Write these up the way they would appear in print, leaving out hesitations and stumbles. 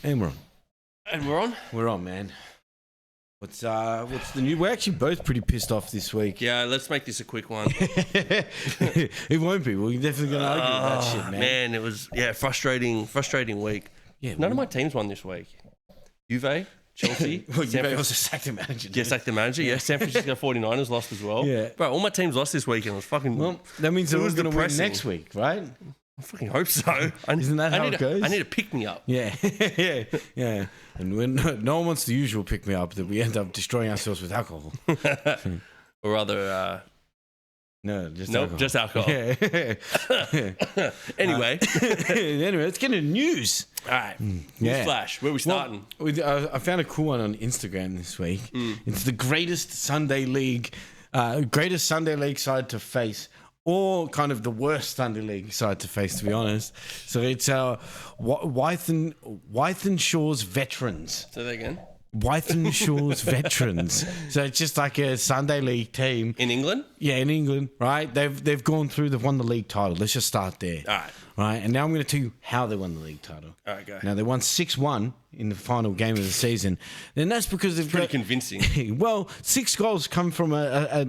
And we're on. And we're on? We're on, man. What's the new? We're actually both pretty pissed off this week. Yeah, let's make this a quick one. It won't be. We're definitely going to argue about shit, man. Man, it was, frustrating week. Yeah, None of my teams won this week. Juve, Chelsea. Well, Juve also sacked the manager. Yeah, sacked the manager. Yeah, San Francisco 49ers lost as well. Yeah. Bro, all my teams lost this week and it was fucking... Well, that means they're all going to win next week, right? I fucking hope so. Isn't that how it goes? I need a pick-me-up. Yeah. Yeah. And when no one wants the usual pick-me-up that we end up destroying ourselves with alcohol. Or rather... No, just nope, alcohol. just alcohol. Yeah. Anyway. Anyway, let's get into news. All right. Yeah. Flash. Where are we starting? Well, I found a cool one on Instagram this week. It's the greatest Sunday League side to face, or kind of the worst Sunday League side to face, to be honest. So it's Wythenshawe's Veterans. Say that again. Wythenshawe's Veterans. So it's just like a Sunday League team In England? Yeah, in England, right? They've gone through. They've won the league title. Let's just start there. All right. Right, and now I'm going to tell you how they won the league title. All right, go. Now, they won 6-1 in the final game of the season. And that's because they've Pretty convincing. Well, 6 goals come from a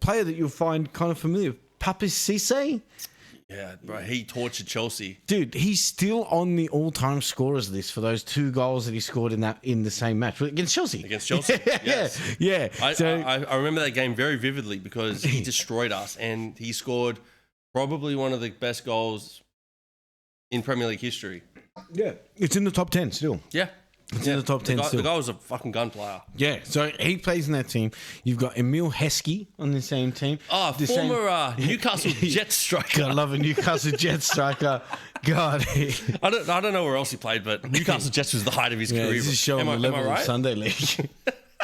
player that you'll find kind of familiar, Papi Cisse. Yeah, bro, he tortured Chelsea. Dude, he's still on the all-time scorers list for those 2 goals that he scored in the same match against Chelsea. Against Chelsea, yes. Yeah. I remember that game very vividly because he destroyed us and he scored probably one of the best goals in Premier League history. Yeah. It's in the top 10 still. Yeah. It's in the top 10 still. The guy was a fucking gunplayer. Yeah, so he plays in that team. You've got Emil Heskey on the same team. Oh, former Newcastle Jet striker. I love a Newcastle Jet striker. God. I don't know where else he played, but Newcastle Jets was the height of his career. This is showing the level of Sunday League.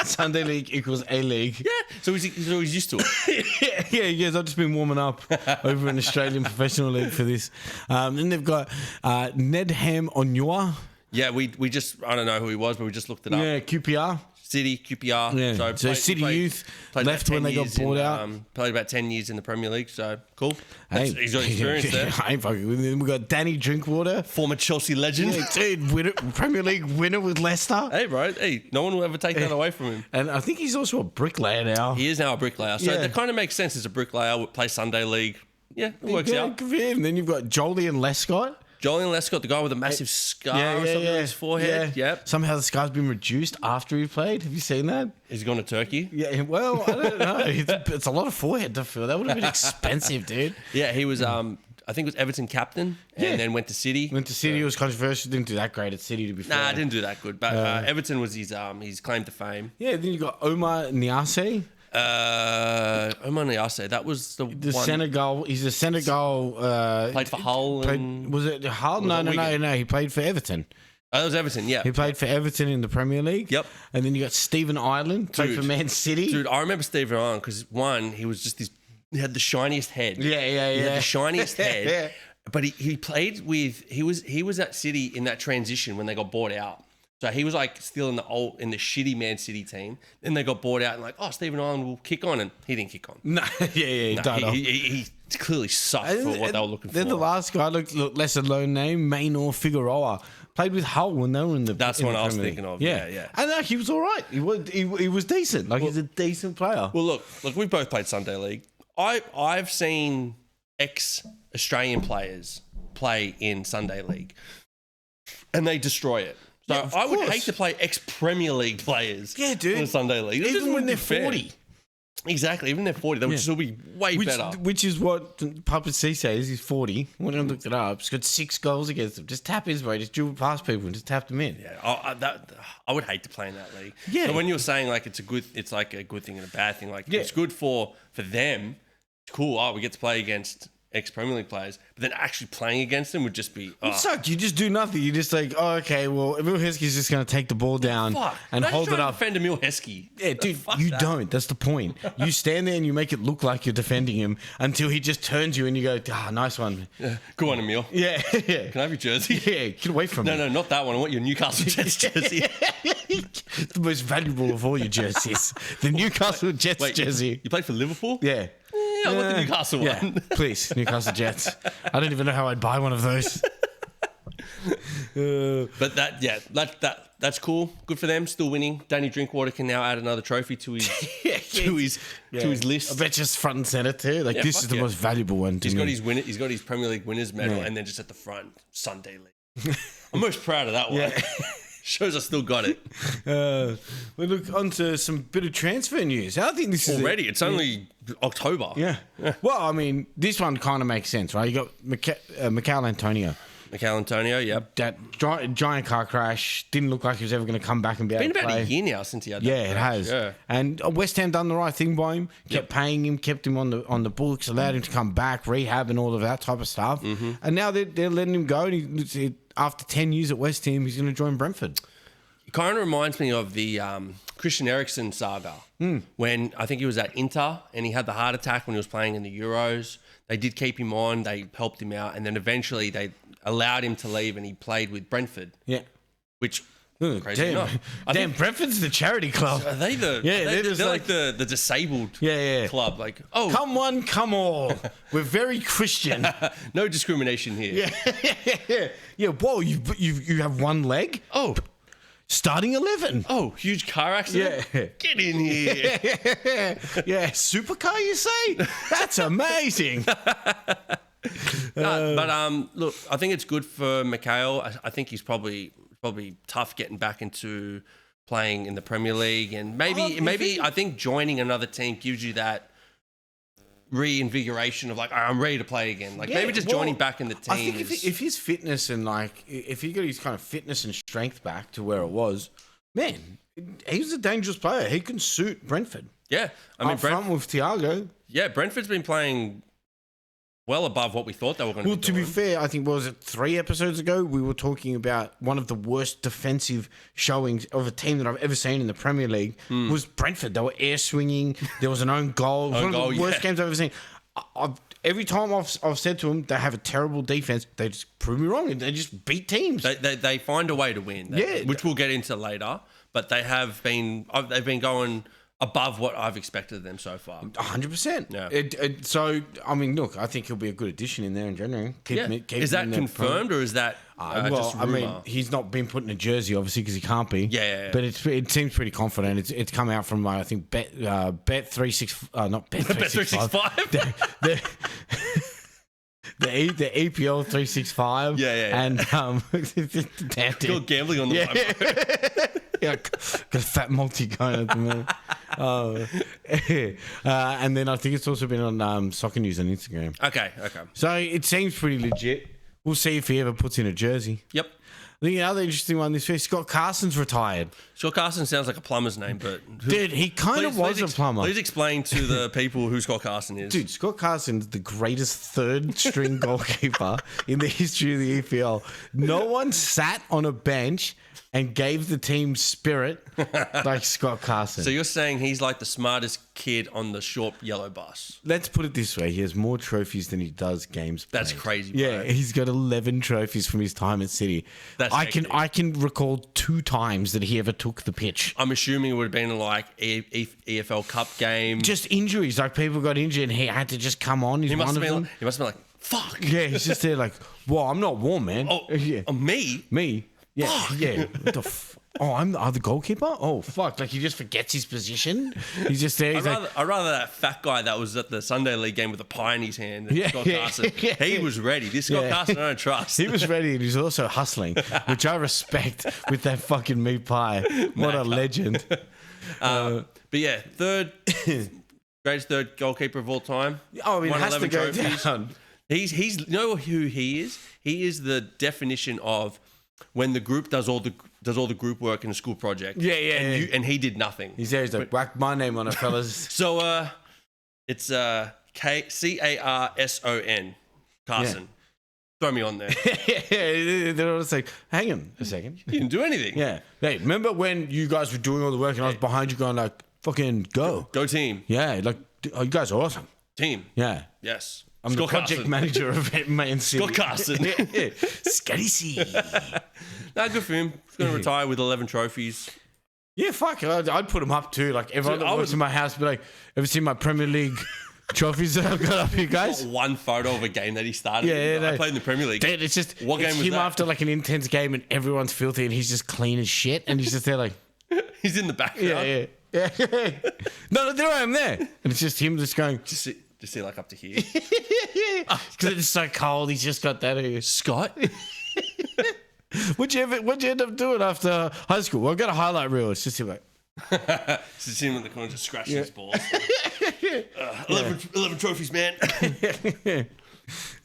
Sunday League equals A-League. Yeah, so he's used to it. Yeah, I've just been warming up over in Australian Professional League for this. Then they've got Nedham Onua. Yeah, we just, I don't know who he was, but we just looked it up. Yeah, QPR. City, QPR. Yeah. So City Youth left when they got bought out. Played about 10 years in the Premier League, so cool. Hey, he's got experience there. I ain't fucking with him. We've got Danny Drinkwater. Former Chelsea legend. Yeah, dude, Premier League winner with Leicester. Hey, bro. Hey, no one will ever take that away from him. And I think he's also a bricklayer now. He is now a bricklayer. So that kind of makes sense as a bricklayer. Play Sunday League. Yeah, it works out. Good for him. Then you've got Jolyon Lescott. Jolyon Lescott, the guy with a massive scar or something on his forehead. Yeah. Yep. Somehow the scar's been reduced after he played. Have you seen that? Has he gone to Turkey? Yeah, well, I don't know. It's a lot of forehead to fill. That would have been expensive, dude. Yeah, he was, I think it was Everton captain and then went to City. Went to City. It was controversial. Didn't do that great at City, to be fair. Nah, didn't do that good. But Everton was his claim to fame. Yeah, then you got Omar Niasse. Omar Niasse, that was the one. Senegal. He's a Senegal. Played for Hull. Was it Hull? No. He played for Everton. Oh, that was Everton, yeah. He played for Everton in the Premier League. Yep. And then you got Stephen Ireland, played for Man City. Dude, I remember Stephen Ireland because he was just he had the shiniest head. Yeah. He had the shiniest head. Yeah. But he played with, he was at City in that transition when they got bought out. So he was like still in the shitty Man City team. Then they got bought out and like, oh, Stephen Ireland will kick on, and he didn't kick on. No, he clearly sucked for what they were looking for. Then the last guy, look, lesser known name, Maynor Figueroa, played with Hull when they were in the. That's what I was thinking of. Yeah. And he was all right. He was decent. He's a decent player. Well, look, we both played Sunday League. I've seen ex-Australian players play in Sunday League, and they destroy it. So I would hate to play ex-Premier League players in the Sunday League. Even when they're 40. Exactly. Even when they're 40, they would still be way better. Which is what Papi Cisse is. He's 40. When I looked it up, he's got 6 goals against them. Just tap his way. Just dribble past people and just tap them in. Yeah, I would hate to play in that league. Yeah. So when you were saying like it's like a good thing and a bad thing, like it's good for them. It's cool. Oh, we get to play against ex-Premier League players, but then actually playing against them would just be... It sucks. You just do nothing. You just like, oh, okay, well, Emil Heskey's just going to take the ball down and hold it up. Defend Emil Heskey. Yeah, dude, you don't. That's the point. You stand there and you make it look like you're defending him until he just turns you and you go, nice one. Yeah. Good one, Emil. Yeah. Can I have your jersey? Yeah, get away from me. No, not that one. I want your Newcastle Jets jersey. It's the most valuable of all your jerseys. The Newcastle Jets jersey. You played for Liverpool? Yeah. I want the Newcastle one. Please, Newcastle Jets. I don't even know how I'd buy one of those. But that's cool. Good for them. Still winning. Danny Drinkwater can now add another trophy to his to his list. I bet just front and center too. Like this is the most valuable one. He's got his Premier League winners medal, and then just at the front, Sunday League. I'm most proud of that one. Yeah. Shows I still got it. We look onto some bit of transfer news. I think this is already. It's only October. Yeah. Well, I mean, this one kind of makes sense, right? You got Michael Antonio. Michael Antonio, yep. That giant car crash didn't look like he was ever going to come back and be able to play. It's been about a year now since he had that it has. Yeah. And West Ham done the right thing by him. Kept paying him, kept him on the books, allowed him to come back, rehab and all of that type of stuff. Mm-hmm. And now they're letting him go. And after 10 years at West Ham, he's going to join Brentford. It kind of reminds me of the Christian Eriksen saga when I think he was at Inter and he had the heart attack when he was playing in the Euros. They did keep him on. They helped him out. And then eventually they allowed him to leave and he played with Brentford. Yeah. Which, crazy enough. Brentford's the charity club. Are they the... Yeah, they're like the disabled club. Like, come one, come all. We're very Christian. No discrimination here. Yeah. Whoa, you have one leg? Oh. Starting 11. Oh, huge car accident? Yeah. Get in here. Yeah, supercar, you say? That's amazing. Look, I think it's good for Mikhail. I think he's probably tough getting back into playing in the Premier League, and maybe I think joining another team gives you that reinvigoration of like, I'm ready to play again. Like maybe just joining back in the team. I think if his fitness and if he got his kind of fitness and strength back to where it was, man, he's a dangerous player. He can suit Brentford. Yeah, I mean, front with Thiago. Yeah, Brentford's been playing well above what we thought they were going to do. Well, to be fair, I think, 3 episodes ago, we were talking about one of the worst defensive showings of a team that I've ever seen in the Premier League was Brentford. They were air swinging. There was an own goal. One of the worst games I've ever seen. Every time I've said to them, they have a terrible defense, they just prove me wrong. They just beat teams. They find a way to win, which we'll get into later. But they've been going above what I've expected of them so far. 100%. Yeah. So, I mean, look, I think he'll be a good addition in there in January. Is that confirmed or is that just rumor? I mean, he's not been put in a jersey, obviously, because he can't be. Yeah. But it seems pretty confident. It's come out from, I think, Bet365. Not Bet365. The EPL 365. Yeah. And it's called gambling on the website. Yeah, got a fat multi going at the moment. And then I think it's also been on Soccer News on Instagram. Okay. So it seems pretty legit. We'll see if he ever puts in a jersey. Yep. The other interesting one this week, Scott Carson's retired. Scott Carson sounds like a plumber's name, but... Dude, he kind of was a plumber. Please explain to the people who Scott Carson is. Dude, Scott Carson's the greatest third-string goalkeeper in the history of the EPL. No one sat on a bench and gave the team spirit like Scott Carson. So you're saying he's like the smartest kid on the short yellow bus? Let's put it this way. He has more trophies than he does games played. That's crazy, bro. Yeah, he's got 11 trophies from his time at City. I can recall 2 times that he ever took the pitch. I'm assuming it would have been like EFL Cup game. Just injuries. Like people got injured and he had to just come on. He must have been like, fuck. Yeah, he's just there like, well, I'm not warm, man. Oh, yeah. Me? Me. Yeah, fuck. Yeah. What the I'm the goalkeeper? Oh, fuck. Like, he just forgets his position. He's just there. I'd rather that fat guy that was at the Sunday League game with a pie in his hand than Scott Carson. He was ready. This Scott Carson, I don't trust. He was ready and he's also hustling, which I respect with that fucking meat pie. What a legend. But yeah, greatest third goalkeeper of all time. Oh, I mean, it has to go down. He's you know who he is? He is the definition of when the group does all the group work in a school project. Yeah. And he did nothing. He's there. He's like, whack my name on it, fellas. So it's Carson. Carson. Yeah. Throw me on there. They're always like, hang on a second. You didn't do anything. Yeah. Hey, remember when you guys were doing all the work and I was behind you going like, fucking go. Go team. Yeah. Like, you guys are awesome. Team. Yeah. Yes. I'm Scott the project Carson. Manager of Man City. Scott Carson. Scotty C. No, good for him. He's going to retire with 11 trophies. Yeah, fuck. I'd put him up too. Like, everyone that works in my house would be like, ever seen my Premier League trophies that I've got up here, guys. One photo of a game that he started. Yeah, I played in the Premier League. Dude, it's just What it's game was him that? after like an intense game and everyone's filthy and he's just clean as shit and he's just there like, He's in the background. yeah. No, there I am there, and it's just him just going Just see like up to here. because it's so cold. He's just got that. Scott. What'd you end up doing after high school? Well, I've got a highlight reel. It's just him like. Just him in the corner just scratching his balls. 11 trophies, man.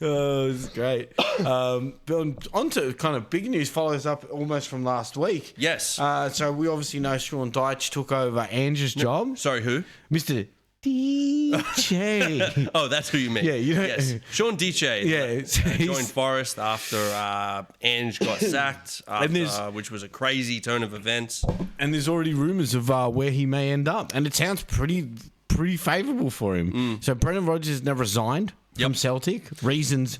Oh, this is great. But on to kind of big news, follows up almost from last week. Yes. So we obviously know Sean Dyche took over Andrew's job. Sorry, who? Mr. DJ. Oh, that's who you meant. Yeah, you know. Yes. Sean DJ. Yeah. Joined Forest after Ange got sacked, which was a crazy turn of events. And there's already rumours of where he may end up. And it sounds pretty favourable for him. So Brendan Rodgers never resigned from Celtic. Reasons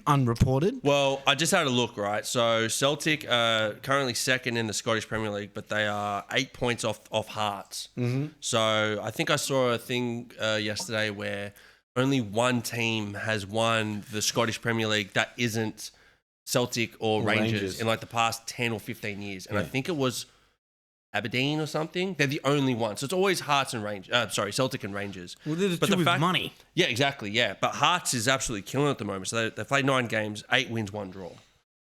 unreported. Well, I just had a look, right? So Celtic are currently second in the Scottish Premier League, but they are 8 points off Hearts. Mm-hmm. So I think I saw a thing yesterday where only one team has won the Scottish Premier League that isn't Celtic or Rangers in like the past 10 or 15 years. And I think it was Aberdeen or something. They're the only one. So it's always Hearts and Celtic and Rangers. Well, they're the two with money. Yeah, exactly. Yeah. But Hearts is absolutely killing it at the moment. So they played 9 games, 8 wins, 1 draw.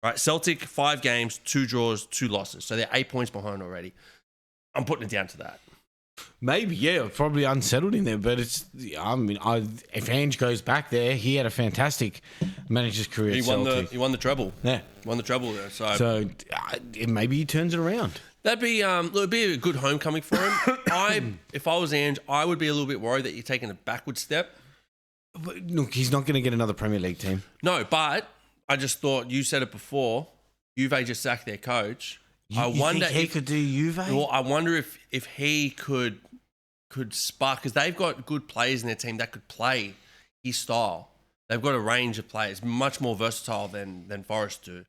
Right. Celtic, 5 games, 2 draws, 2 losses. So they're 8 points behind already. I'm putting it down to that. Maybe, yeah, probably unsettled in there, but it's. I mean, if Ange goes back there, he had a fantastic manager's career. He won the treble. Yeah, won the treble there. So maybe he turns it around. That'd be it'd be a good homecoming for him. If I was Ange, I would be a little bit worried that you're taking a backward step. But look, he's not going to get another Premier League team. No, but I just thought you said it before. Juve just sacked their coach. I wonder think he could do Juve. Well, I wonder if he could spark, because they've got good players in their team that could play his style. They've got a range of players, much more versatile than Forest do.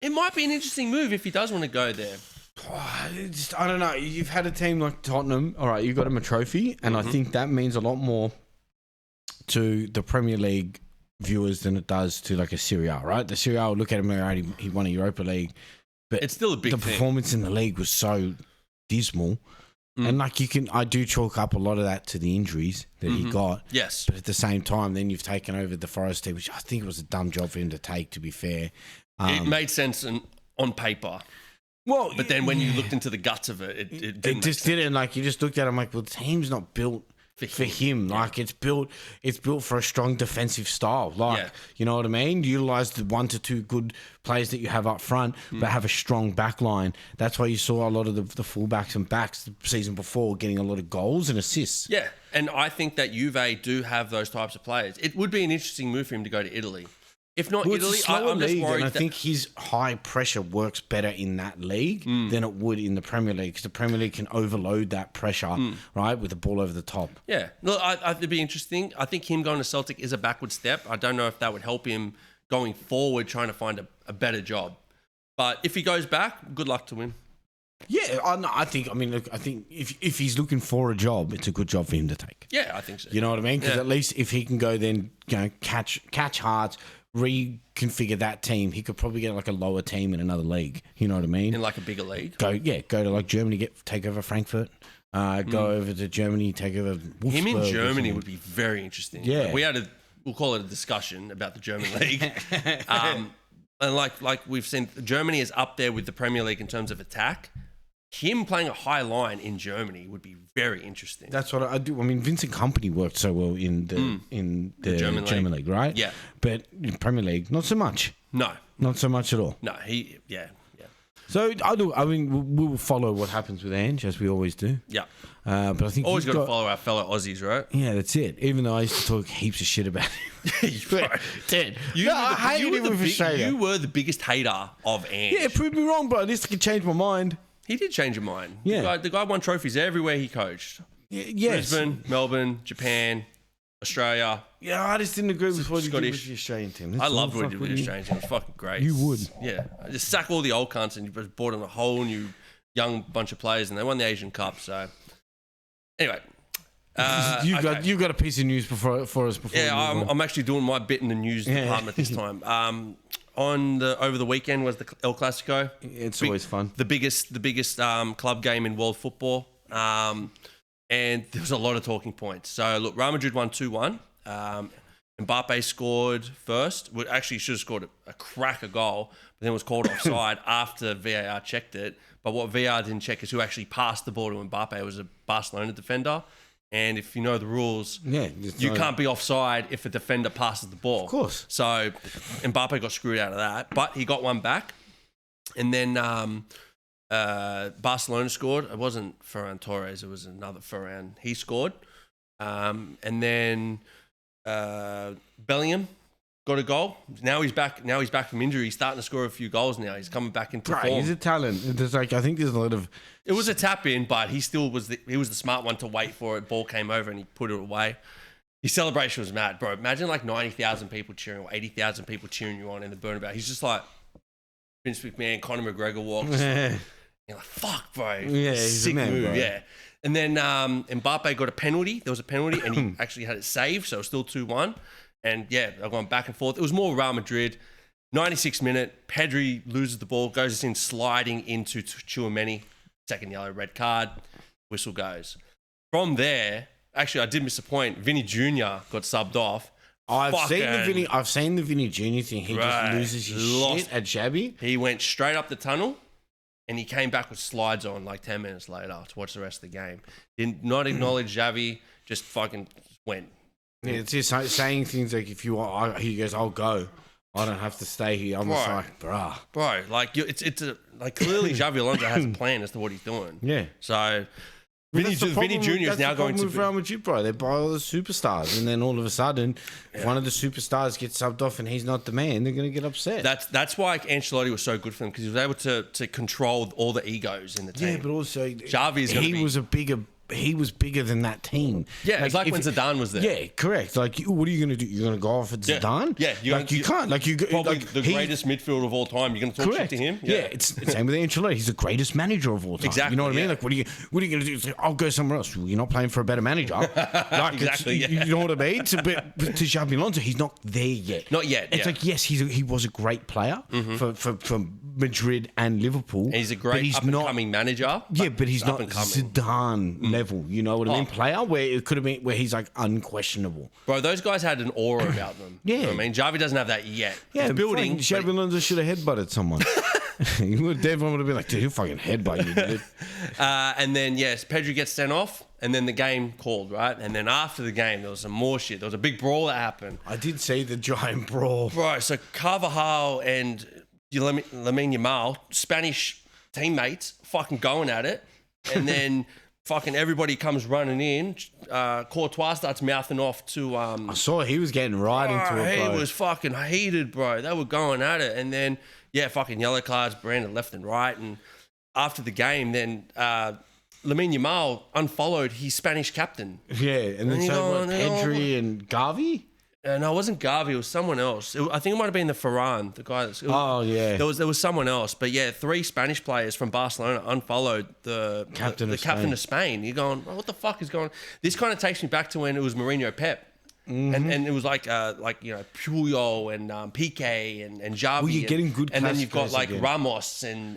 It might be an interesting move if he does want to go there. I don't know. You've had a team like Tottenham. All right, you got him a trophy, and I think that means a lot more to the Premier League viewers than it does to like a Serie A, right? The Serie A will look at him, already he won a Europa League, but it's still a big thing. The performance in the league was so dismal. And like I do chalk up a lot of that to the injuries that he got. Yes. But at the same time, then you've taken over the Forest team, which I think was a dumb job for him to take, to be fair. It made sense on paper. Well, but then when you looked into the guts of it didn't. It just didn't. Like, you just looked at him like, well, the team's not built for him. Yeah. Like, it's built for a strong defensive style. Like, you know what I mean? Utilize the 1 to 2 good players that you have up front, but have a strong back line. That's why you saw a lot of the fullbacks and backs the season before getting a lot of goals and assists. Yeah, and I think that Juve do have those types of players. It would be an interesting move for him to go to Italy. If not Italy, I'm just worried. And I think his high pressure works better in that league than it would in the Premier League, because the Premier League can overload that pressure, right, with the ball over the top. Yeah, look, it'd be interesting. I think him going to Celtic is a backward step. I don't know if that would help him going forward, trying to find a better job. But if he goes back, good luck to him. Yeah, I think if he's looking for a job, it's a good job for him to take. Yeah, I think so. You know what I mean? Because at least if he can go then, catch Hearts, reconfigure that team, he could probably get like a lower team in another league. You know what I mean? In like a bigger league. Go to like Germany, take over Frankfurt. Go over to Germany, take over Wolfsburg. Him in Germany would be very interesting. Yeah, we'll call it a discussion about the German league. And like we've seen, Germany is up there with the Premier League in terms of attack. Him playing a high line in Germany would be very interesting. That's what I do. I mean, Vincent Kompany worked so well in the German league, right? Yeah. But in Premier League, not so much. No. Not so much at all. No, yeah. So, I mean, we will follow what happens with Ange, as we always do. Yeah. But I think always got to follow our fellow Aussies, right? Yeah, that's it. Even though I used to talk heaps of shit about him. Dude. You were the biggest hater of Ange. Yeah, prove me wrong, but at least I can change my mind. He did change your mind. Yeah. The guy won trophies everywhere he coached. Yes. Brisbane, Melbourne, Japan, Australia. Yeah, I just didn't agree with what he did Scottish. with the Australian team. I loved what he did with the Australian team. It was fucking great. You would. Yeah. I just sack all the old cunts and you just brought in a whole new young bunch of players and they won the Asian Cup. So, anyway, You've got a piece of news for us before. Yeah, I'm actually doing my bit in the news department this time. Over the weekend was the El Clasico. It's always fun. The biggest club game in world football. And there was a lot of talking points. So look, Real Madrid won 2-1. Mbappe scored first. Well, actually, he should have scored a cracker goal, but then was called offside after VAR checked it. But what VAR didn't check is who actually passed the ball to Mbappe. It was a Barcelona defender. And if you know the rules, you can't be offside if a defender passes the ball. Of course. So Mbappe got screwed out of that, but he got one back. And then Barcelona scored. It wasn't Ferran Torres. It was another Ferran. He scored. And then Bellingham got a goal. Now he's back from injury. He's starting to score a few goals now. He's coming back into form. He's a talent. I think there's a lot of... It was a tap in, but he still was the smart one to wait for it. Ball came over and he put it away. His celebration was mad, bro. Imagine like 90,000 people cheering or 80,000 people cheering you on in the Bernabeu. He's just like Vince McMahon, Conor McGregor walks. You're like, fuck, bro. Yeah, he's sick a man, move. bro. Yeah. And then Mbappe got a penalty. There was a penalty and he actually had it saved, so it was still 2-1. And yeah, they're going back and forth. It was more Real Madrid. 96th minute, Pedri loses the ball, goes in sliding into Tchouaméni. Second yellow, red card. Whistle goes. From there, actually, I did miss a point. Vinny Jr. got subbed off. I've seen the Vinny Jr. thing. He just loses his shit at Xabi. He went straight up the tunnel and he came back with slides on like 10 minutes later to watch the rest of the game. Did not acknowledge Xavi, just fucking went. Yeah, it's just saying things like, if you want, he goes, I'll go. I don't have to stay here. I'm just like, bruh. Bro, like, like clearly Xavi Alonso has a plan as to what he's doing. Yeah. So, Vinny Jr. is now going to be... Real Madrid, bro. They buy all the superstars, and then all of a sudden, if one of the superstars gets subbed off and he's not the man, they're going to get upset. That's why Ancelotti was so good for them, because he was able to control all the egos in the team. Yeah, but also, Xavi is going to be... He was bigger than that team. Yeah, it's like when Zidane was there. Yeah, correct. Like, what are you going to do? You're going to go off at Zidane? Yeah, you can't. Like, probably the greatest midfielder of all time. You're going to talk shit to him? Yeah, it's the same with Ancelotti. He's the greatest manager of all time. Exactly. You know what I mean? Like, what are you going to do? It's like, I'll go somewhere else. You're not playing for a better manager. Like, exactly. You know what I mean? But to Xabi Alonso, he's not there yet. Not yet. It's like, yes, he was a great player for Madrid and Liverpool. And he's a great up-and-coming manager. Yeah, but he's not Zidane level. You know what I mean? Player where it could have been where he's like unquestionable. Bro, those guys had an aura about them. Yeah. You know what I mean? Javi doesn't have that yet. Yeah, he's building. Xabi Alonso should have headbutted someone. Everyone would have been like, dude, he'll fucking headbutt you, dude. And then, yes, Pedri gets sent off, and then the game called, right? And then after the game, there was some more shit. There was a big brawl that happened. I did see the giant brawl. Bro, so Carvajal and Lamine Yamal, Spanish teammates, fucking going at it. And then... fucking everybody comes running in. Courtois starts mouthing off to... I saw he was getting right into it, bro. He was fucking heated, bro. They were going at it. And then, yeah, fucking yellow cards, branded left and right. And after the game, then Lamine Yamal unfollowed his Spanish captain. Yeah, and then Pedri and Gavi? No, it wasn't Gavi. It was someone else. I think it might have been the Ferran, the guy. Yeah. There was someone else, but yeah, 3 Spanish players from Barcelona unfolled the captain of Spain. You're going, what the fuck is going on? This kind of takes me back to when it was Mourinho Pep. And it was like Puyol and Piqué and Xavi. Well, you're getting good. And then you've got like Ramos and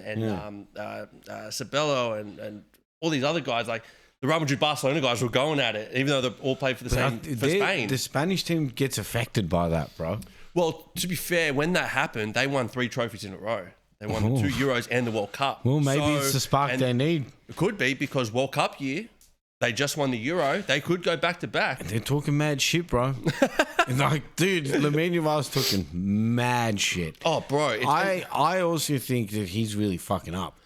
Sabello and all these other guys like. The Real Madrid Barcelona guys were going at it, even though they all played for Spain. The Spanish team gets affected by that, bro. Well, to be fair, when that happened, they won 3 trophies in a row. They won the 2 Euros and the World Cup. Well, maybe it's the spark they need. It could be because World Cup year, they just won the Euro. They could go back to back. They're talking mad shit, bro. Like, dude, Lamine Yamal's talking mad shit. Oh, bro. I also think that he's really fucking up.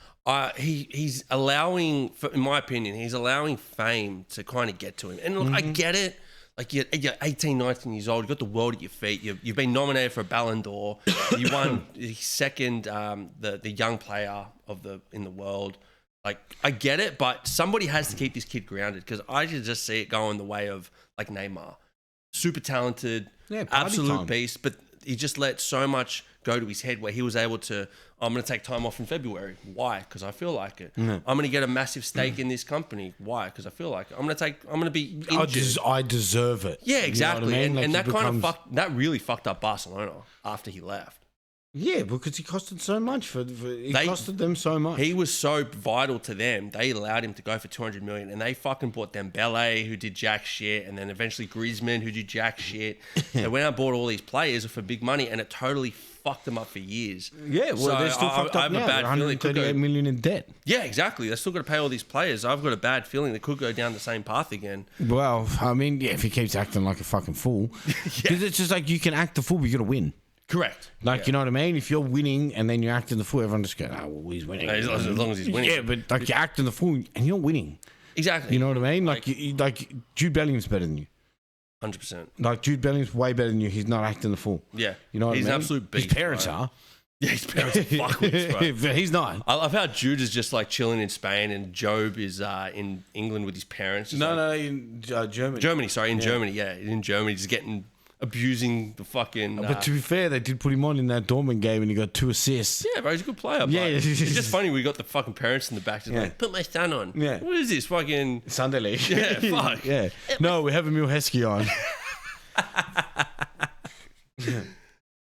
He's allowing, in my opinion, he's allowing fame to kind of get to him. And look, I get it. Like, you're 18, 19 years old. You've got the world at your feet. You've been nominated for a Ballon d'Or. You won second, the young player in the world. Like, I get it, but somebody has to keep this kid grounded because I just see it going the way of, like, Neymar. Super talented, absolute beast, but just let so much go to his head where he was able to. I'm going to take time off in February. Why? Because I feel like it. I'm going to get a massive stake in this company. Why? Because I feel like it. I'm going to be injured. I deserve it. Yeah, exactly. You know what I mean? And Like that that really fucked up Barcelona after he left. Yeah, because he costed so much he costed them so much. He was so vital to them. They allowed him to go for 200 million, and they fucking bought Dembele, who did jack shit, and then eventually Griezmann, who did jack shit. They went out and bought all these players for big money, and it totally fucked them up for years. Yeah, well, they're still fucked up. I have a bad feeling 138 million in debt. Yeah, exactly. They're still got to pay all these players. I've got a bad feeling they could go down the same path again. Well, I mean, yeah, if he keeps acting like a fucking fool, because it's just like you can act the fool, but you got to win. Correct. Like, you know what I mean? If you're winning and then you're acting the fool, everyone just goes, oh, well, he's winning. As long as he's winning. Yeah, but like you're acting the fool and you're winning. Exactly. You know what I mean? Like Jude Bellingham's better than you. 100%. Like Jude Bellingham's way better than you. He's not acting the fool. Yeah. You know what I mean? He's an absolute beast. His parents are. Yeah, his parents are fuckwits, bro. But he's not. I love how Jude is just like chilling in Spain and Job is in England with his parents. No, in Germany. Germany, Germany, yeah. In Germany, just abusing the fucking... But to be fair, they did put him on in that Dortmund game and he got 2 assists. Yeah, bro, he's a good player. Yeah. It's just funny we got the fucking parents in the back just like, put my son on. Yeah. What is this fucking... Sunday League. Yeah, fuck. Yeah. No, we have Emil Heskey on.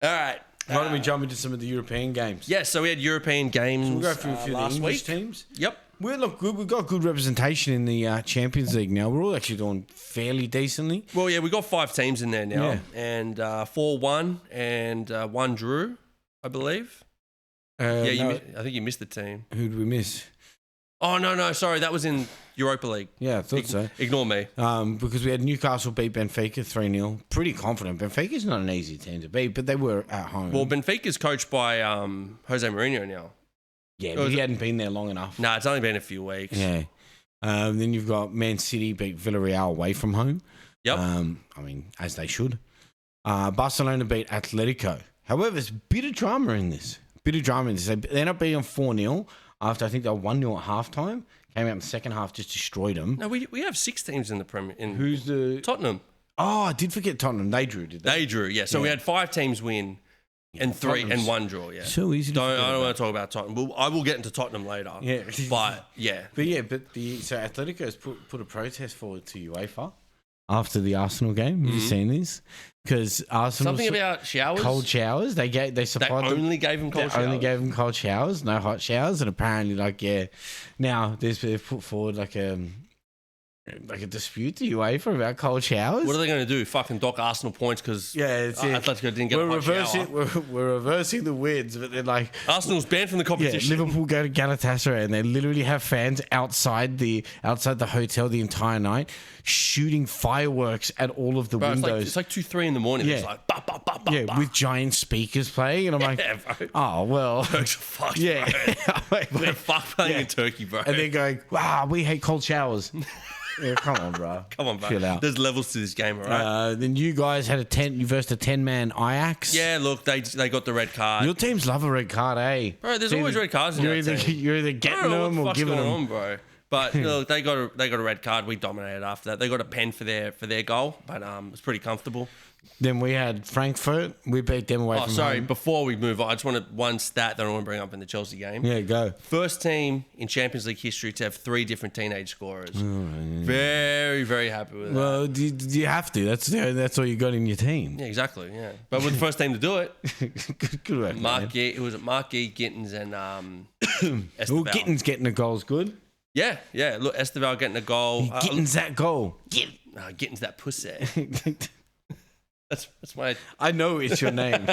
All right. Why don't we jump into some of the European games? Yeah, so we had European games we'll go through a few last English week. Teams. Yep. We look good. We've got good representation in the Champions League now. We're all actually doing fairly decently. Well, yeah, we got 5 teams in there now, Yeah. and 4 won and 1 drew, I believe. I think you missed the team. Who did we miss? Oh no, sorry, that was in Europa League. Yeah, I thought so. Ignore me. Because we had Newcastle beat Benfica 3-0. Pretty confident. Benfica's not an easy team to beat, but they were at home. Well, Benfica's coached by Jose Mourinho now. Yeah, but he hadn't been there long enough. Nah, it's only been a few weeks. Yeah. Then you've got Man City beat Villarreal away from home. Yep. I mean, as they should. Barcelona beat Atletico. However, there's a bit of drama in this. They end up being 4-0 after I think they were 1-0 at halftime. Came out in the second half, just destroyed them. No, we have 6 teams in the Premier. Who's the... Tottenham. Oh, I did forget Tottenham. They drew, did they? They drew, yeah. So we had 5 teams win. And 3 and 1 draw, yeah. So easy. I don't want to talk about Tottenham. I will get into Tottenham later. Yeah, but yeah, so Atletico has put a protest forward to UEFA after the Arsenal game. Have you seen this? Because Arsenal something about showers, cold showers. They only gave them cold showers. Only gave them cold showers, no hot showers, and apparently now they've put forward like a dispute to UEFA about cold showers. What are they going to do? Fucking dock Arsenal points because Atletico didn't get a hot shower. We're reversing the wins, but they're like... Arsenal's banned from the competition. Yeah, Liverpool go to Galatasaray and they literally have fans outside the hotel the entire night shooting fireworks at all of the windows. It's like 2-3 in the morning. Yeah. It's like, bah, bah, bah, bah, bah. With giant speakers playing. And I'm like, bro. Oh, well... Fuck, yeah. They're fuck playing in Turkey, bro. And they're going, wow, we hate cold showers. Yeah, come on, bro. Chill out. There's levels to this game, all right? Then you guys had you versed a 10-man Ajax. Yeah, look, they got the red card. Your teams love a red card, eh? Bro, there's always red cards in that team. You're either getting them or giving them. On, bro. But look, they got a red card. We dominated after that. They got a pen for their goal, but it's pretty comfortable. Then we had Frankfurt. We beat them away from home. Before we move on, I just wanted one stat that I want to bring up in the Chelsea game. Yeah, go. First team in Champions League history to have 3 different teenage scorers. Very, very happy with that. Well, you have to. That's all you got in your team. Yeah, exactly. Yeah, but we're the first team to do it. Good work, Mark Gee, Gittins, and Esteval. Well, Gittins getting a goal's good. Yeah. Look, Esteval getting a goal. Gittins that goal. Gittins that pussy. That's my... I know it's your name.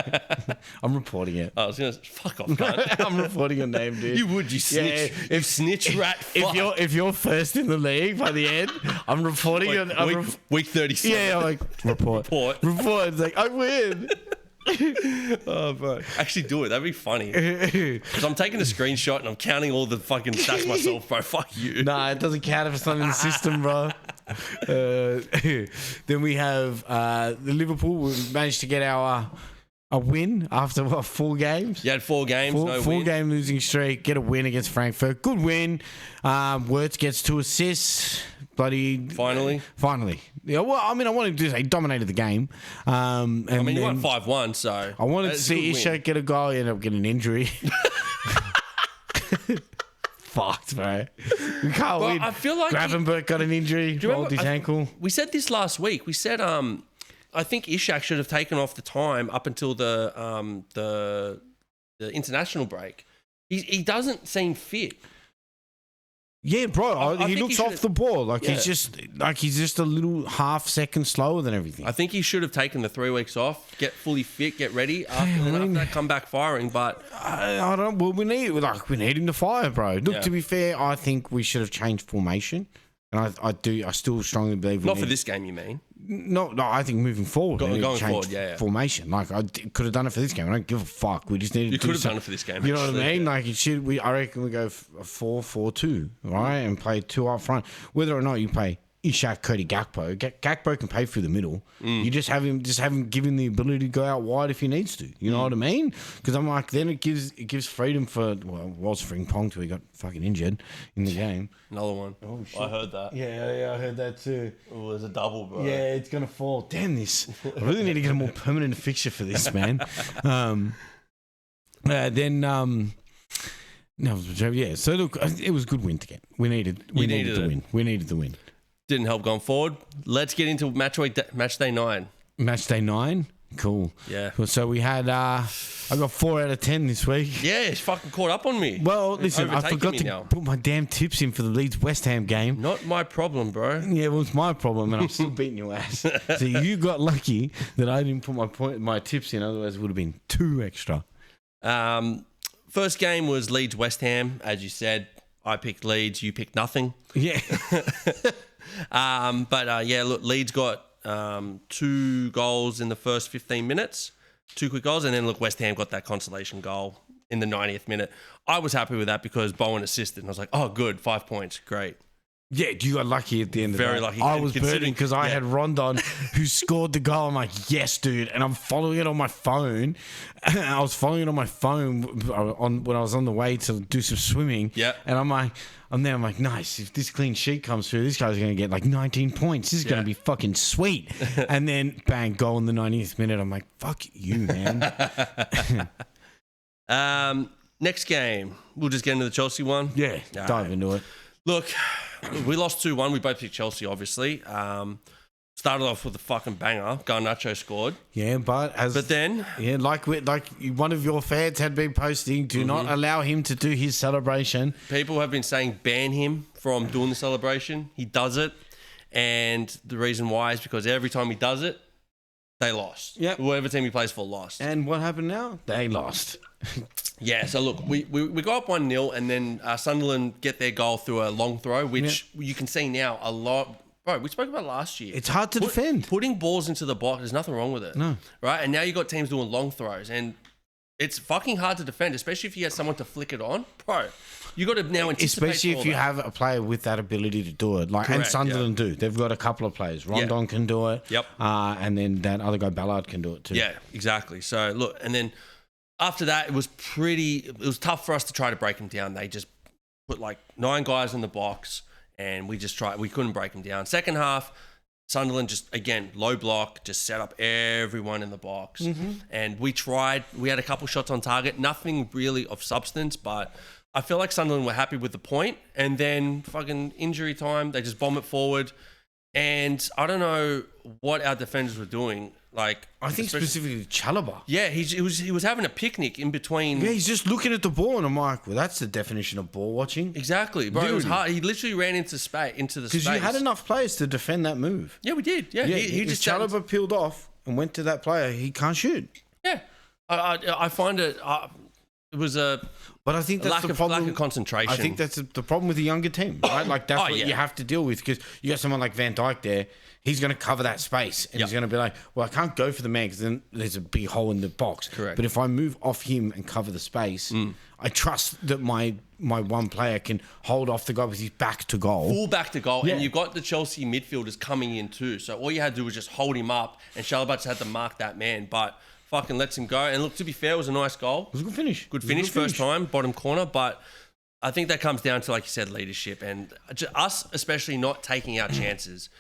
I'm reporting it. I was going to... Fuck off, cunt. I'm reporting your name, dude. You would, you snitch. Yeah, you snitch rat fuck. If you're first in the league by the end, I'm reporting week 37. Yeah, I'm like, report. It's like, I win. Oh, bro. Actually do it. That'd be funny. Because I'm taking a screenshot and I'm counting all the fucking stats myself, bro. Fuck you. Nah, it doesn't count if it's not in the system, bro. Then we have the Liverpool. We managed to get a win after 4 games. You had 4 games, Four game losing streak. Get a win against Frankfurt. Good win. Wirtz gets 2 assists. Bloody Finally. Yeah, well, I mean, I wanted to say dominated the game. And I mean, you then won 5-1, so I wanted to see Ishak get a goal. He ended up getting an injury. Fucked, bro. We can't win. I feel like Gravenberg got an injury, rolled his ankle. We said this last week. We said I think Ishak should have taken off the time up until the international break. He doesn't seem fit. Yeah, bro. He looks off the ball. Like Yeah. he's just a little half second slower than everything. I think he should have taken the 3 weeks off, get fully fit, get ready, after that come back firing. But I don't. Well, we need him to fire, bro. Look, to be fair, I think we should have changed formation, and I still strongly believe not for this game, you mean? No, I think moving forward, we need to change formation. Like I could have done it for this game. I don't give a fuck. We just need to. You could have done it for this game. You know what I mean? Like it should. I reckon we go 4-4-2, right, and play 2 up front. Whether or not you play Ishak, Cody, Gakpo. Gakpo can play through the middle. You just have him given the ability to go out wide if he needs to. You know what I mean? Because I'm like, then it gives freedom for it was Frimpong till he got fucking injured in the game. Another one. Oh shit! I heard that. Yeah, I heard that too. Oh, there's a double, bro. Yeah, it's gonna fall. Damn this! I really need to get a more permanent fixture for this, man. No, yeah. So look, it was a good win to get. We needed the win. We needed the win. Didn't help going forward. Let's get into Matchday 9. Matchday 9. Cool. Yeah. So we had. I got 4 out of 10 this week. Yeah, it's fucking caught up on me. Well, listen, I forgot to put my damn tips in for the Leeds West Ham game. Not my problem, bro. Yeah, well, it's my problem, and I'm still beating your ass. So you got lucky that I didn't put my tips in. Otherwise, it would have been 2 extra. First game was Leeds West Ham, as you said. I picked Leeds. You picked nothing. Yeah. Look, Leeds got 2 goals in the first 15 minutes, 2 quick goals, and then look, West Ham got that consolation goal in the 90th minute. I was happy with that because Bowen assisted, and I was like, oh, good, 5 points, great. Yeah, you got lucky at the end of that. Very lucky. I was burning because I had Rondon who scored the goal. I'm like, yes, dude. And I'm following it on my phone. I was following it on my phone when I was on the way to do some swimming. Yeah. And I'm like, nice. If this clean sheet comes through, this guy's going to get like 19 points. This is going to be fucking sweet. And then, bang, goal in the 90th minute. I'm like, fuck you, man. Next game. We'll just get into the Chelsea one. Yeah, dive into it. Look, we lost 2-1. We both picked Chelsea, obviously. Started off with a fucking banger. Garnacho scored. Yeah, but then... Yeah, like one of your fans had been posting, do not allow him to do his celebration. People have been saying ban him from doing the celebration. He does it. And the reason why is because every time he does it, they lost. Yep. Whoever team he plays for lost. And what happened now? They lost. Yeah, so look, we go up 1-0 and then Sunderland get their goal through a long throw, which you can see now a lot. Bro, we spoke about last year. It's hard to defend. Putting balls into the box, there's nothing wrong with it. No. Right? And now you got teams doing long throws and it's fucking hard to defend, especially if you have someone to flick it on. Bro, you got to now anticipate. Especially if you have a player with that ability to do it. Like, correct, and Sunderland do. They've got a couple of players. Rondon can do it. Yep. And then that other guy, Ballard, can do it too. Yeah, exactly. So, look, and then after that, it was tough for us to try to break them down. They just put like 9 guys in the box and we couldn't break them down. Second half, Sunderland just, again, low block, just set up everyone in the box. Mm-hmm. And we had a couple shots on target, nothing really of substance, but I feel like Sunderland were happy with the point. And then fucking injury time, they just bomb it forward. And I don't know what our defenders were doing. Like, I think specifically Chalobah. Yeah, he was having a picnic in between. Yeah, he's just looking at the ball, and I'm like, well, that's the definition of ball watching. Exactly, bro. Literally. It was hard. He literally ran into the space. Because you had enough players to defend that move. Yeah, we did. Yeah, he just Chalobah peeled off and went to that player. He can't shoot. Yeah, I find it. It was a. But I think that's the problem. Lack of concentration. I think that's the problem with a younger team, right? Like that's what you have to deal with because you got someone like Van Dijk there. He's going to cover that space and he's going to be like, well, I can't go for the man because then there's a big hole in the box. Correct. But if I move off him and cover the space, I trust that my one player can hold off the guy with his back to goal. Full back to goal. Yeah. And you've got the Chelsea midfielders coming in too. So all you had to do was just hold him up and Chalobah just had to mark that man. But fucking lets him go. And look, to be fair, it was a nice goal. It was a good finish. Good finish, first time, bottom corner. But I think that comes down to, like you said, leadership and us especially not taking our chances.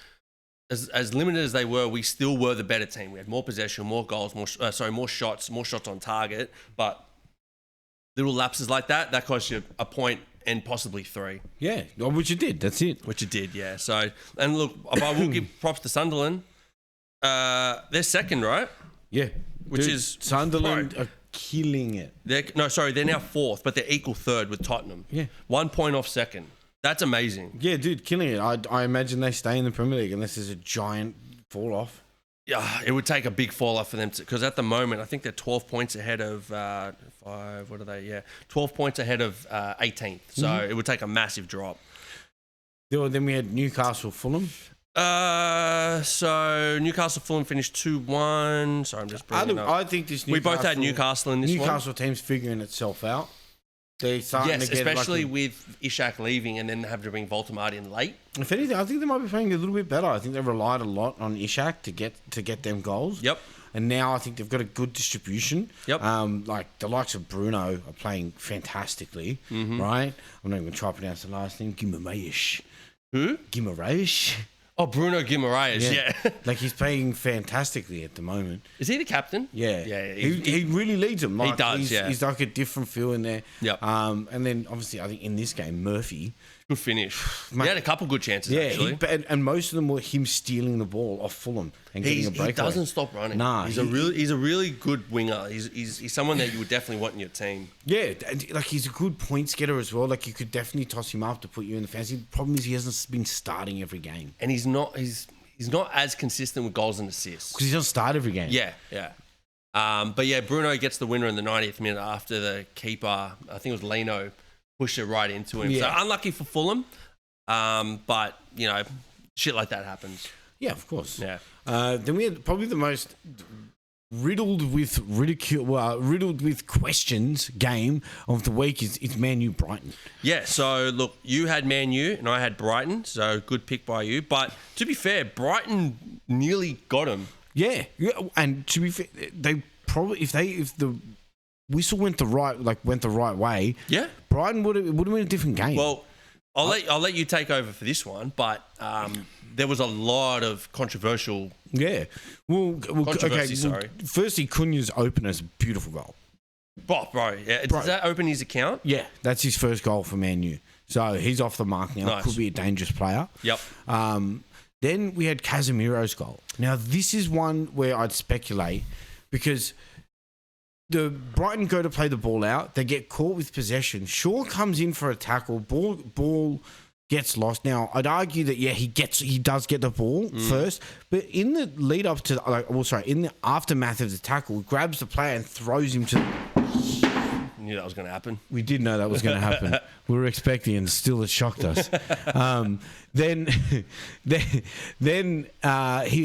as limited as they were, we still were the better team. We had more possession, more goals, more shots on target. But little lapses like that cost you a point and possibly 3. Yeah, which you did. That's it. Which you did, yeah. So, and look, I will give props to Sunderland. They're second, right? Yeah. Which is Sunderland are killing it. They're now 4th, but they're equal 3rd with Tottenham. Yeah. 1 point off second. That's amazing. Yeah, dude, killing it. I imagine they stay in the Premier League unless there's a giant fall off. Yeah, it would take a big fall off for them because at the moment I think they're 12 points ahead of 12 points ahead of 18th. So it would take a massive drop. Then we had Newcastle, Fulham. So Newcastle, Fulham finished 2-1. So I'm just bringing it up. I think this. We both had Newcastle in this one. Newcastle team's figuring itself out. They're starting to get especially with Ishak leaving and then having to bring Voldemort in late. If anything, I think they might be playing a little bit better. I think they relied a lot on Ishak to get them goals. Yep. And now I think they've got a good distribution. Yep. Like the likes of Bruno are playing fantastically, right? I'm not even going to try to pronounce the last name. Guimaraes. Who? Guimaraes. Oh, Bruno Guimaraes, yeah. Like he's playing fantastically at the moment. Is he the captain? Yeah. Yeah. He really leads them. Like, he does, He's like a different feel in there. Yep. And then obviously I think in this game, Murphy. Good finish. He had a couple good chances, actually. And most of them were him stealing the ball off Fulham and getting a breakaway. He doesn't stop running. Nah. He's a really good winger. He's someone that you would definitely want in your team. Yeah, like he's a good points getter as well. Like you could definitely toss him up to put you in the fantasy. The problem is he hasn't been starting every game. And he's not as consistent with goals and assists. Because he doesn't start every game. Yeah. But yeah, Bruno gets the winner in the 90th minute after the keeper, I think it was Leno, pushed it right into him. Yeah. So unlucky for Fulham. But, shit like that happens. Yeah, of course. Yeah. Then we had probably the most riddled with questions game of the week is Man U Brighton. Yeah, so look, you had Man U and I had Brighton, so good pick by you. But to be fair, Brighton nearly got him. Yeah, and to be fair, they probably if the whistle went the right way, yeah, Brighton would have been a different game. Well, I'll let you take over for this one, but there was a lot of controversial. Yeah, controversy. Sorry. Firstly, Cunha's opener's a beautiful goal. Bro, yeah. Does that open his account? Yeah, that's his first goal for Man U. So he's off the mark now. Nice. Could be a dangerous player. Yep. Then we had Casemiro's goal. Now, this is one where I'd speculate because the Brighton go to play the ball out. They get caught with possession. Shaw comes in for a tackle. Ball gets lost. Now, I'd argue that, he does get the ball first. But in the lead up to, in the aftermath of the tackle, grabs the player and throws him to... Knew that was going to happen. We did know that was going to happen. We were expecting, and still it shocked us. Then he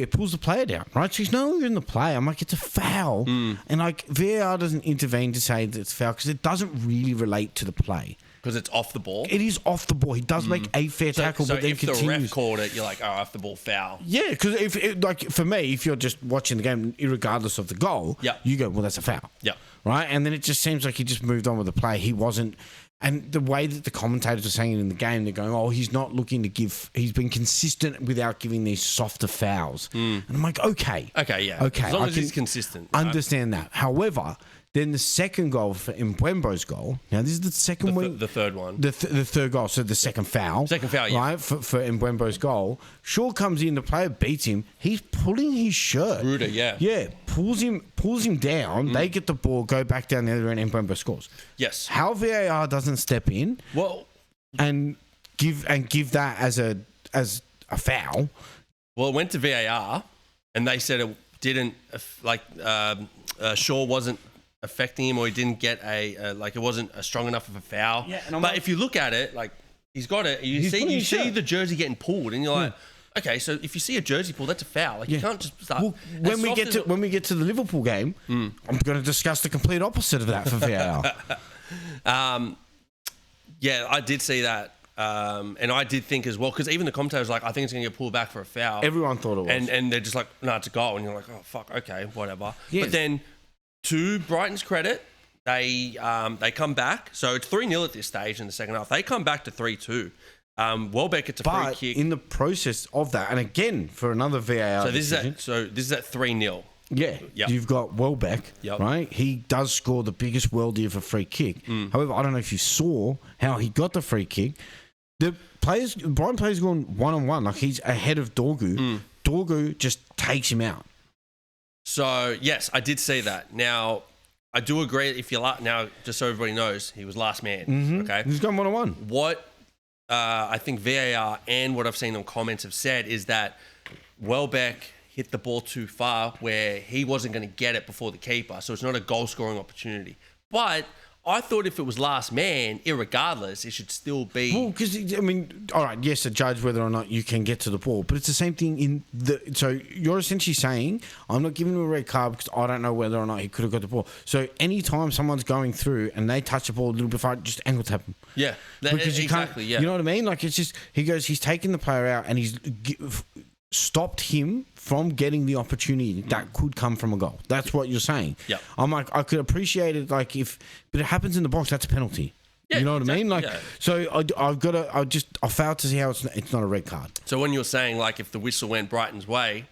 pulls the player down, right? So he's no longer in the play. I'm like, it's a foul. And like VAR doesn't intervene to say that it's foul because it doesn't really relate to the play. Because it's off the ball? It is off the ball. He does make a fair tackle, but then continues. So if the ref called it, you're like, off the ball, foul. Yeah, because for me, if you're just watching the game, regardless of the goal, you go, well, that's a foul. Yeah. Right? And then it just seems like he just moved on with the play. He wasn't... And the way that the commentators were saying it in the game, they're going, he's not looking to give... He's been consistent without giving these softer fouls. And I'm like, okay. Okay, yeah. Okay. As long as he's consistent. Understand that. However... Then the second goal for Mbembo's goal. Now, this is the second one. The third one. The third goal, so the second foul. Second foul, yeah. Right, for Mbembo's goal. Shaw comes in, the player beats him. He's pulling his shirt. Ruder, yeah. Yeah, pulls him down. They get the ball, go back down the other end, and Mbembo scores. Yes. How VAR doesn't step in and give that as a foul. Well, it went to VAR, and they said it didn't, Shaw wasn't affecting him, or he didn't get it wasn't a strong enough of a foul. Yeah, but if you look at it, he's got it. You see the jersey getting pulled, and you're like, okay, so if you see a jersey pull, that's a foul. You can't just start. Well, when we get to the Liverpool game, I'm going to discuss the complete opposite of that for VAR. Yeah, I did see that. And I did think as well, because even the commentators were like, I think it's going to get pulled back for a foul. Everyone thought it was. And they're just like, no, it's a goal. And you're like, oh, fuck, okay, whatever. Yes. But then, to Brighton's credit, they come back. So it's 3-0 at this stage in the second half. They come back to 3-2. Welbeck gets a free kick. In the process of that, and again for another VAR. So this is at 3-0. Yeah, Yep. You've got Welbeck, right? He does score the biggest worldie of a free kick. However, I don't know if you saw how he got the free kick. Brighton players going one-on-one, like he's ahead of Dorgu. Dorgu just takes him out. So, yes, I did see that. Now, I do agree, now, just so everybody knows, he was last man, okay? He's gone one-on-one. What I think VAR and what I've seen on comments have said is that Welbeck hit the ball too far where he wasn't going to get it before the keeper, so it's not a goal-scoring opportunity. But I thought if it was last man, irregardless, it should still be... Well, because, I mean, all right, yes, to judge whether or not you can get to the ball, but it's the same thing in the... So you're essentially saying, I'm not giving him a red card because I don't know whether or not he could have got the ball. So anytime someone's going through and they touch the ball a little bit far, just angle tap them. Yeah, because exactly, yeah. You know what I mean? Like, it's just... He's taking the player out and he's stopped him from getting the opportunity that could come from a goal. That's what you're saying. Yeah. I'm like, I could appreciate it, like but it happens in the box. That's a penalty. Yeah, you know what I mean? Like, yeah. so I failed to see how it's not a red card. So when you're saying like if the whistle went Brighton's way,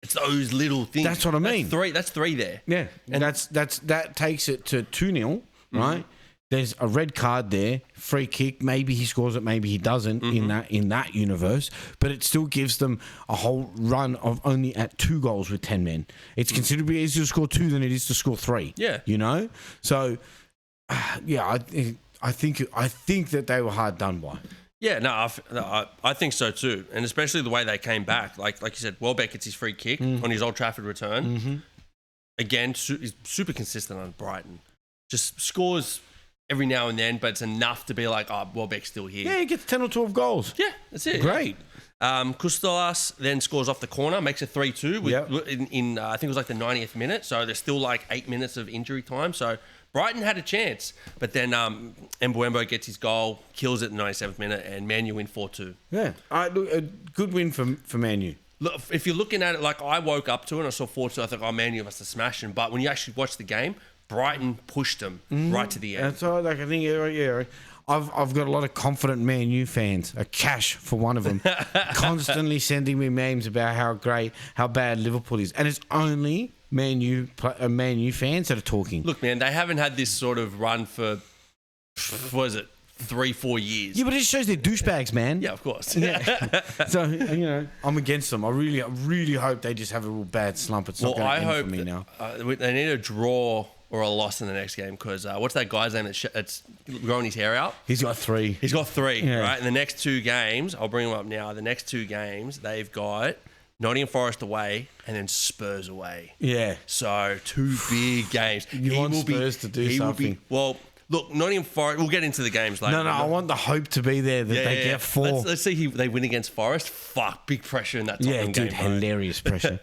it's those little things. That's what I mean. That's three there. Yeah, and that takes it to 2-0, right? There's a red card there, free kick. Maybe he scores it, maybe he doesn't in that universe. But it still gives them a whole run of only at 2 goals with 10 men. It's considerably easier to score 2 than it is to score 3. Yeah, you know. So, yeah, I think that they were hard done by. Yeah, no, I think so too, and especially the way they came back. Like you said, Welbeck gets his free kick on his Old Trafford return. Again, he's super consistent on Brighton. Just scores every now and then, but it's enough to be like, oh, Welbeck's still here. Yeah, he gets 10 or 12 goals. Yeah, that's it. Great. Kustolas then scores off the corner, makes it 3-2 in I think it was like the 90th minute. So there's still like 8 minutes of injury time. So Brighton had a chance, but then Mbeumo gets his goal, kills it in the 97th minute, and Man U win 4-2. Yeah, a good win for Man U. Look, if you're looking at it, like I woke up to it and I saw 4-2, I thought, oh, Man U must have smashed him. But when you actually watch the game, Brighton pushed them right to the end. That's all. Like I think, yeah. I've got a lot of confident Man U fans. A Cash for one of them, constantly sending me memes about how bad Liverpool is, and it's only Man U fans that are talking. Look, man, they haven't had this sort of run for what is it, 3-4 years? Yeah, but it just shows they're douchebags, man. Yeah, of course. Yeah. So I'm against them. I really hope they just have a real bad slump. It's not going to end for me now. They need a draw or a loss in the next game because what's that guy's name that's growing his hair out? He's got 3. He's got 3, yeah. Right? In the next 2 games, I'll bring him up now. The next 2 games, they've got Nottingham Forest away and then Spurs away. Yeah. So 2 big games. You want Spurs to do something. Look, Nottingham Forest, we'll get into the games later. No, I want the hope to be there that they get 4. Let's see they win against Forest. Fuck, big pressure in that Tottenham game. Yeah, dude, hilarious pressure.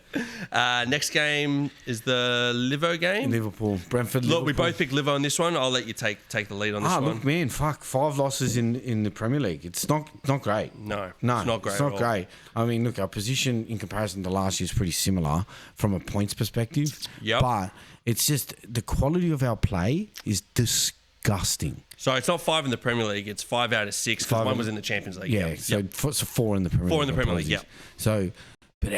Next game is the Livo game. Brentford, Liverpool. Look, we both picked Livo on this one. I'll let you take the lead on this one. Look, man, 5 losses in the Premier League. It's not great. No, it's not great. It's not great. I mean, look, our position in comparison to last year is pretty similar from a points perspective. Yep. But it's just the quality of our play is disgusting. So it's not 5 in the Premier League. It's 5 out of 6 because 1 was in the Champions League. Yeah, so 4 in the Premier League. 4 in the Premier League, yeah. So, but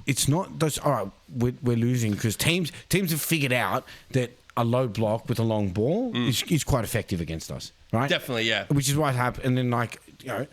it's not those. All right, we're losing because teams have figured out that a low block with a long ball is quite effective against us, right? Definitely, yeah. Which is what happened. And then, like,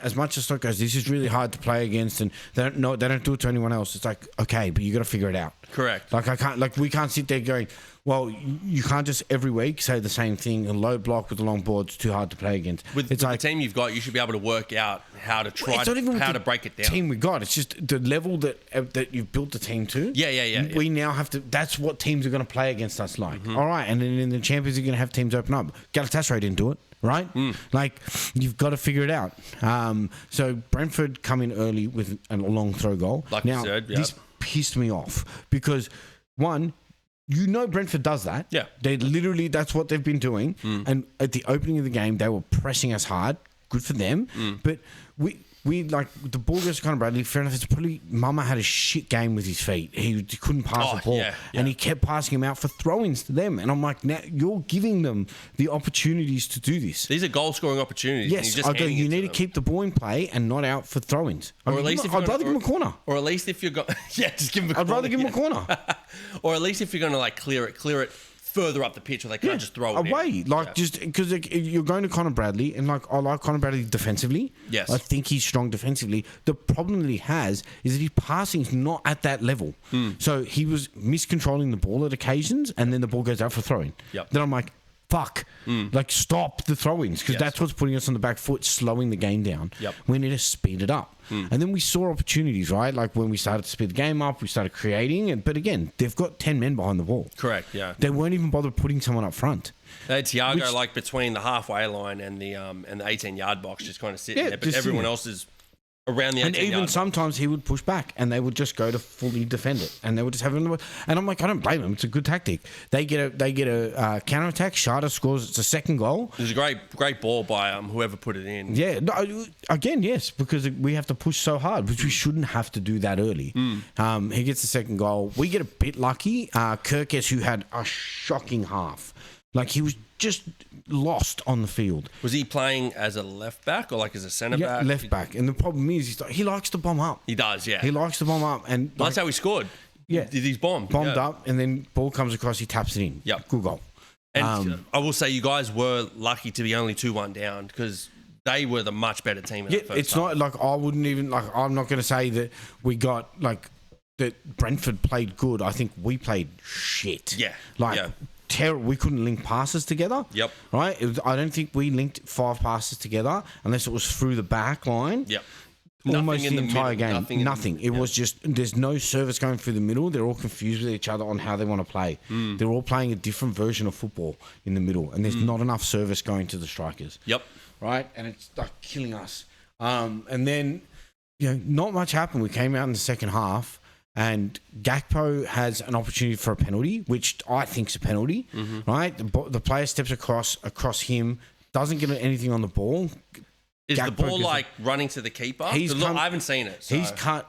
as much as Stoke goes, this is really hard to play against, and they don't do it to anyone else. It's like, okay, but you got to figure it out. Correct. Like we can't sit there going, well, you can't just every week say the same thing. A low block with a long ball, it's too hard to play against. With the team you've got, you should be able to work out how to to break it down. Team we got, it's just the level that you've built the team to. Yeah. We now have to. That's what teams are going to play against us like. All right, and then in the Champions, you're going to have teams open up. Galatasaray didn't do it. Right? Like, you've got to figure it out. So Brentford come in early with a long throw goal. Like now, you said, this pissed me off because, one, Brentford does that. Yeah. That's what they've been doing. And at the opening of the game, they were pressing us hard. good for them. But we like the ball goes to Conor Bradley. Fair enough. It's probably Mama had a shit game with his feet. He couldn't pass the ball, and he kept passing him out for throw-ins to them. And I'm like, now you're giving them the opportunities to do this. These are goal-scoring opportunities. Yes, I go. You need to keep the ball in play and not out for throw-ins. Or at least I'd rather give him a corner. Or at least if you're going, just give him a corner. I'd rather give him a corner. Or at least if you're going to like clear it further up the pitch, where they can't just throw it away. In. Just because you're going to Conor Bradley, and like I like Conor Bradley defensively. Yes, I think he's strong defensively. The problem that he has is that his passing is not at that level. So he was miscontrolling the ball at occasions, and then the ball goes out for throwing. Then I'm like, fuck, like stop the throw-ins, because that's what's putting us on the back foot, slowing the game down. We need to speed it up. And then we saw opportunities, right? Like when we started to speed the game up, we started creating. But again, they've got 10 men behind the ball. Correct, yeah. They weren't even bothered putting someone up front. They had Thiago like between the halfway line and the 18-yard box, just kind of sitting there. But everyone else is around the 18-yard box. And even sometimes he would push back, and they would just go to fully defend it, and they would just have it. And I'm like, I don't blame them. It's a good tactic. They get a counter attack. Shada scores. It's a second goal. It was a great ball by whoever put it in. Yeah. No, again, yes, because we have to push so hard, which we shouldn't have to do that early. He gets the second goal. We get a bit lucky. Kirkes, who had a shocking half, like he was just lost on the field. Was he playing as a left back or like as a centre back? Left back. And the problem is he likes to bomb up. He does, yeah. He likes to bomb up. And that's how he scored. Yeah. He's bombed up, and then ball comes across, he taps it in. Yep. Good goal. And I will say you guys were lucky to be only 2-1 down, because they were the much better team in the first it's half. not like I wouldn't even, like, I'm not going to say that we got, like, that Brentford played good. I think we played shit. Yeah. We couldn't link passes together. Yep. Right? I don't think we linked 5 passes together unless it was through the back line. Yep. Almost the entire game. Nothing. It was just, there's no service going through the middle. They're all confused with each other on how they want to play. They're all playing a different version of football in the middle, and there's not enough service going to the strikers. Yep. Right? And it's like killing us. And then, not much happened. We came out in the second half, and Gakpo has an opportunity for a penalty, which I think is a penalty. Right? The player steps across him, doesn't get anything on the ball. Is Gakpo the ball like running to the keeper? I haven't seen it. So.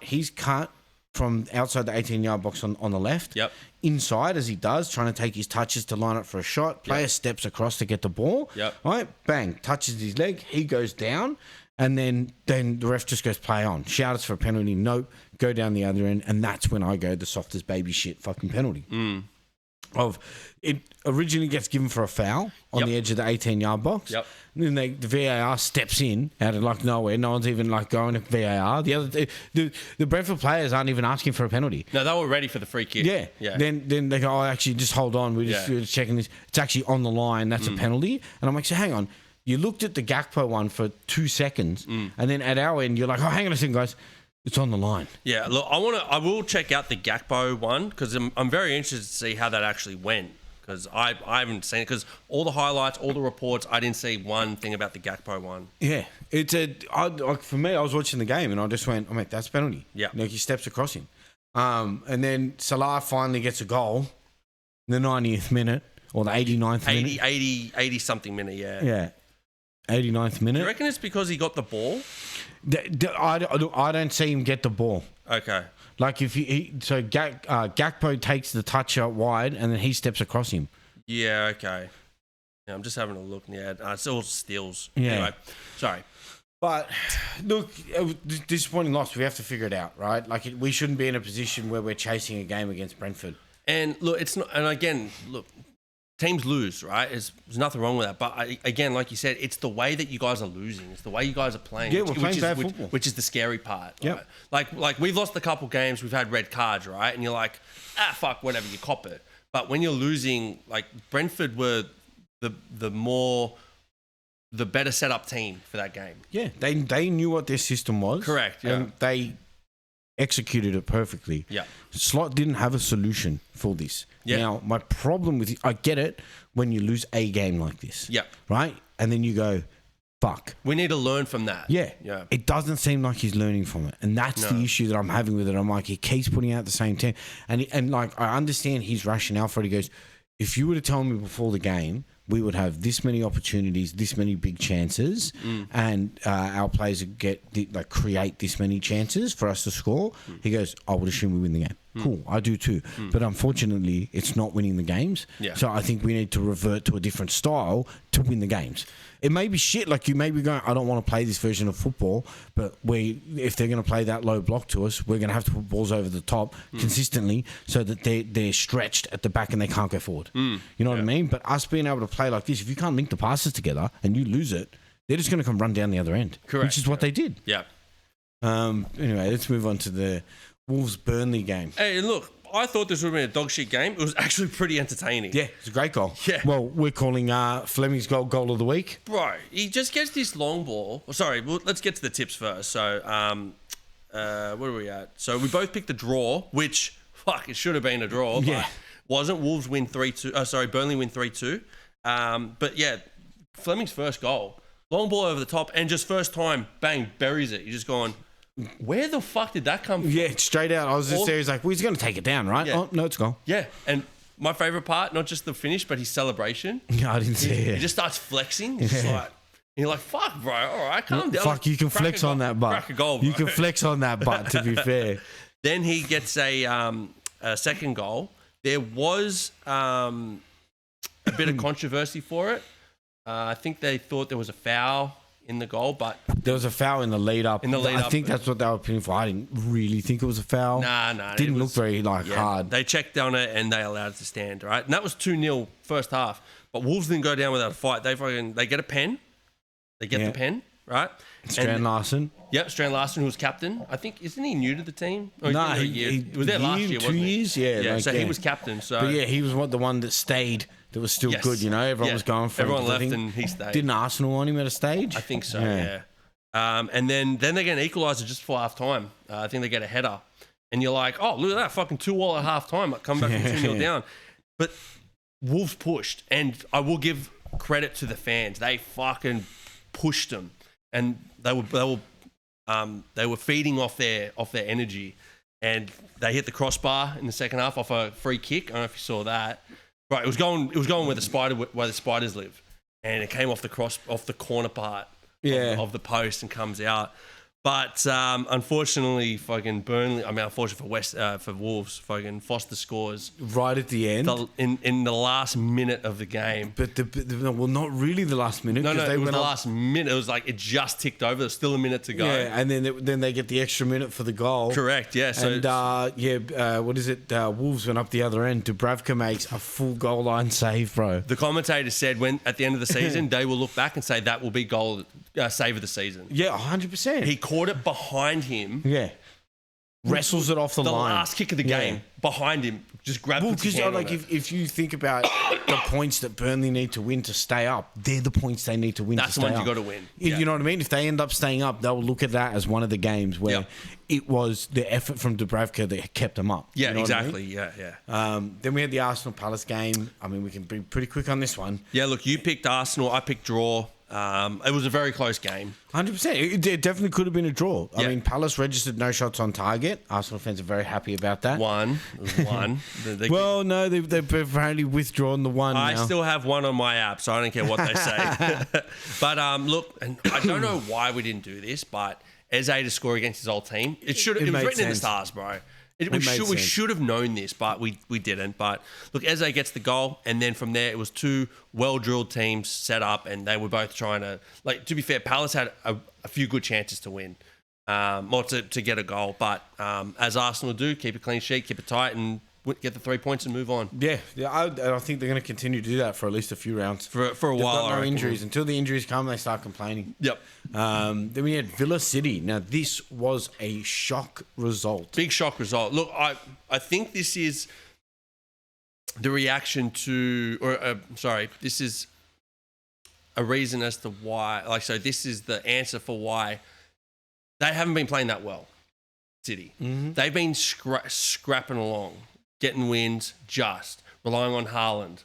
He's cut from outside the 18-yard box on the left. Yep. Inside as he does, trying to take his touches to line up for a shot. Player steps across to get the ball. Yep. Right? Bang. Touches his leg. He goes down. And then the ref just goes, play on. Shout us for a penalty. Nope. Go down the other end. And that's when I go, the softest baby shit fucking penalty. It originally gets given for a foul on the edge of the 18-yard box. Yep. And then the VAR steps in out of like nowhere. No one's even like going to VAR. The Brentford players aren't even asking for a penalty. No, they were ready for the free kick. Yeah. Then they go, oh, actually, just hold on. We're just checking this. It's actually on the line. That's a penalty. And I'm like, so hang on. You looked at the Gakpo one for 2 seconds, and then at our end, you're like, oh, hang on a second, guys. It's on the line. Yeah, look, I will check out the Gakpo one, because I'm very interested to see how that actually went, because I haven't seen it, because all the highlights, all the reports, I didn't see one thing about the Gakpo one. Yeah, for me, I was watching the game and I just went, that's a penalty. Yeah. Like he steps across him. And then Salah finally gets a goal in the 90th minute, or the 89th minute. 80 something minute, yeah. Yeah. 89th minute. Do you reckon it's because he got the ball? I don't see him get the ball. Okay. Like Gakpo takes the touch out wide and then he steps across him. Yeah, okay. Yeah, I'm just having a look. Yeah, it's all steals. Yeah. Anyway, sorry. But look, disappointing loss. We have to figure it out, right? Like we shouldn't be in a position where we're chasing a game against Brentford. And look, it's not. And again, look. Teams lose, right? There's nothing wrong with that. But again, like you said, it's the way that you guys are losing. It's the way you guys are playing. Yeah, we're playing bad football. Which is the scary part. Yep. Right? Like we've lost a couple games. We've had red cards, right? And you're like, fuck, whatever. You cop it. But when you're losing, like Brentford were the better set up team for that game. Yeah, they knew what their system was. Correct. Yeah. And they executed it perfectly. Yeah. Slot didn't have a solution for this. Yeah. Now, my problem with it, I get it when you lose a game like this. Yeah. Right? And then you go, fuck. We need to learn from that. Yeah. Yeah. It doesn't seem like he's learning from it. And that's the issue that I'm having with it. I'm like, he keeps putting out the same team. And like, I understand his rationale for it. He goes, if you were to tell me before the game, we would have this many opportunities, this many big chances, and our players would create this many chances for us to score. He goes, I would assume we win the game. Cool, I do too. But unfortunately, it's not winning the games. Yeah. So I think we need to revert to a different style to win the games. It may be shit, like you may be going, I don't want to play this version of football, but if they're going to play that low block to us, we're going to have to put balls over the top consistently so that they're stretched at the back and they can't go forward. You know what I mean? But us being able to play like this, if you can't link the passes together and you lose it, they're just going to come run down the other end. Correct. Which is what they did. Yeah. Anyway, let's move on to the Wolves-Burnley game. Hey, look, I thought this would have been a dog shit game. It was actually pretty entertaining. Yeah, it's a great goal. Yeah. Well, we're calling Fleming's goal of the week. Bro, he just gets this long ball. Let's get to the tips first. So, where are we at? So, we both picked the draw, which, it should have been a draw. Yeah. But wasn't. Wolves win 3-2. Burnley win 3-2. But yeah, Fleming's first goal. Long ball over the top, and just first time, bang, buries it. You're just going, where the fuck did that come from? Yeah, straight out. I was just there. He's like, well, he's going to take it down, right? Yeah. Oh, no, it's gone. Yeah, and my favourite part, not just the finish, but his celebration. Yeah, I didn't see it. He just starts flexing. He's just like, you're like, fuck, bro. All right, calm down. Fuck, you can flex on that butt. Crack a goal, bro. You can flex on that butt, to be fair. Then he gets a second goal. There was a bit of controversy for it. I think they thought there was a foul in the goal, but there was a foul in the lead up. I think that's what they were pinning for. I didn't really think it was a foul. Nah. Didn't look very hard. They checked on it and they allowed it to stand, right? And that was 2-0 first half. But Wolves didn't go down without a fight. They get a pen. They get the pen, right? Strand Larson. Yep, Strand Larson, who was captain. I think, isn't he new to the team? No, he was there last year, wasn't he? 2 years, yeah. So he was captain. So, but yeah, he was the one that stayed. That was still good, you know. Everyone was going for everyone him. Everyone left and he stayed. Didn't Arsenal want him at a stage? I think so, yeah. And then they get an equaliser just before half time. I think they get a header. And you're like, oh, look at that, fucking 2-2 at half time. Come back from 2-0 down. But Wolves pushed. And I will give credit to the fans. They fucking pushed them. And they were feeding off their energy. And they hit the crossbar in the second half off a free kick. I don't know if you saw that. Right, it was going where the spiders live. And it came off the corner part of the post and comes out. But unfortunately, fucking Burnley. I mean, unfortunately for Wolves, fucking Foster scores right at the end in the last minute of the game. But not really the last minute. No, it was the last minute. It was like it just ticked over. There's still a minute to go. Yeah, and then they get the extra minute for the goal. Correct. Yeah. So what is it? Wolves went up the other end. Dubravka makes a full goal line save, bro. The commentator said when at the end of the season they will look back and say that will be goal save of the season. Yeah, 100%. He caught it behind him. Yeah. Wrestles it off the line. The last kick of the game behind him. Just grab it. Because if you think about the points that Burnley need to win to stay up, they're the points they need to win That's to stay up. the ones you got to win. You know what I mean? If they end up staying up, they'll look at that as one of the games where it was the effort from Dubravka that kept them up. Yeah, you know exactly. What I mean? Yeah. Then we had the Arsenal Palace game. I mean, we can be pretty quick on this one. Yeah, look, you picked Arsenal. I picked draw. It was a very close game. 100%. It definitely could have been a draw. I mean, Palace registered no shots on target. Arsenal fans are very happy about that. One. It was one. Well, no, they've apparently withdrawn the one I now. still have one on my app, so I don't care what they say. But look, and I don't know why we didn't do this, but Eze to score against his old team, it was written in the stars, bro. We should have known this, but we didn't. But look, Eze gets the goal, and then from there, it was two well-drilled teams set up, and they were both trying to, to be fair, Palace had a few good chances to win, or to get a goal. But as Arsenal do, keep a clean sheet, keep it tight, and get the 3 points and move on. Yeah, I think they're going to continue to do that for at least a few rounds. For a They've while. got no injuries. Until the injuries come, they start complaining. Yep. Then we had Villa City. Now, this was a shock result. Big shock result. Look, I think this is the reaction to, this is a reason as to why, this is the answer for why they haven't been playing that well, City. Mm-hmm. They've been scrapping along, getting wins, just relying on Haaland.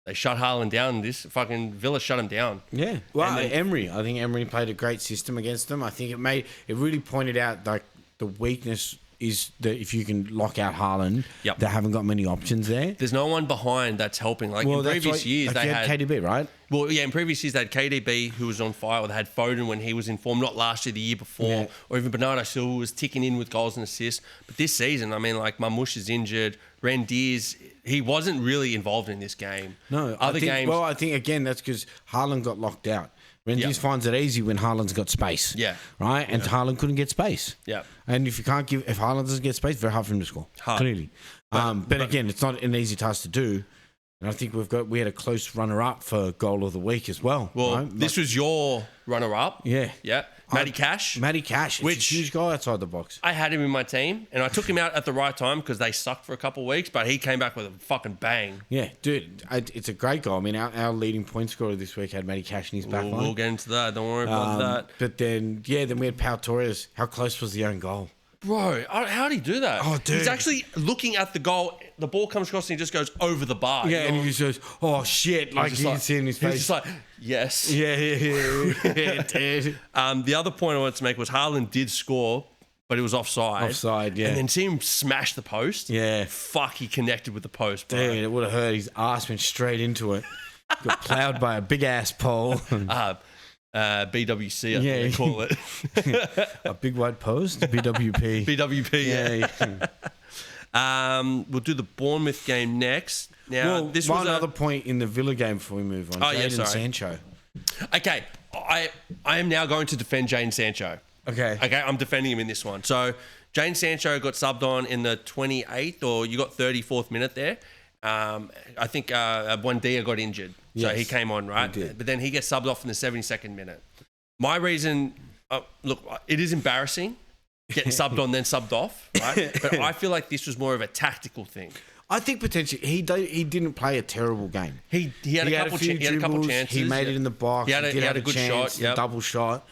They shut Haaland down. This fucking Villa shut him down. Yeah. Well, I think Emery played a great system against them. I think it really pointed out the weakness is that if you can lock out Haaland, Yep. they haven't got many options there. There's no one behind that's helping. Like in previous years, like they you had KDB, right? Well, yeah, in previous years they had KDB who was on fire, or they had Foden when he was in form, not last year, the year before, Yeah. or even Bernardo Silva was ticking in with goals and assists. But this season, I mean, like Marmoush is injured, Rendiers, he wasn't really involved in this game. No, Other games. Well, I think again that's because Haaland got locked out. Rendiers finds it easy when Haaland's got space. Yeah. Right? And Haaland couldn't get space. Yeah. And if Haaland doesn't get space, very hard for him to score. Hard. Clearly. But again, it's not an easy task to do. And I think we had a close runner-up for goal of the week as well. Well, right? this was your runner-up. Yeah. Yeah. Matty Cash. Matty Cash. It's a huge guy outside the box. I had him in my team, and I took him out at the right time because they sucked for a couple of weeks, but he came back with a fucking bang. Yeah, dude, it's a great goal. I mean, our leading point scorer this week had Matty Cash in his back line. We'll get into that. Don't worry about that. But then we had Pau Torres. How close was the own goal? Bro, how did he do that? Oh, dude. He's actually looking at the goal. The ball comes across and he just goes over the bar. Yeah, and he just goes, oh, shit. Like, you can see in his face. He's just like, yes. Yeah, dude. The other point I wanted to make was Haaland did score, but it was offside. Offside, yeah. And then see him smash the post. Yeah. Fuck, he connected with the post, bro. Dude, it would have hurt. His ass went straight into it. Got plowed by a big-ass pole. BWC, I think they call it. A big white post? BWP. BWP, yeah. We'll do the Bournemouth game next. Now, this was another point in the Villa game before we move on. Jadon Sancho. Okay, I am now going to defend Jadon Sancho. Okay, I'm defending him in this one. So, Jadon Sancho got subbed on in the 28th, or you got 34th minute there. I think Buendia got injured. So he came on, right? But then he gets subbed off in the 72nd minute. My reason, look, it is embarrassing getting subbed on then subbed off, right? But I feel like this was more of a tactical thing. I think potentially he didn't play a terrible game. He had a couple chances. He made it in the box. He had a good chance, shot, yeah, double shot.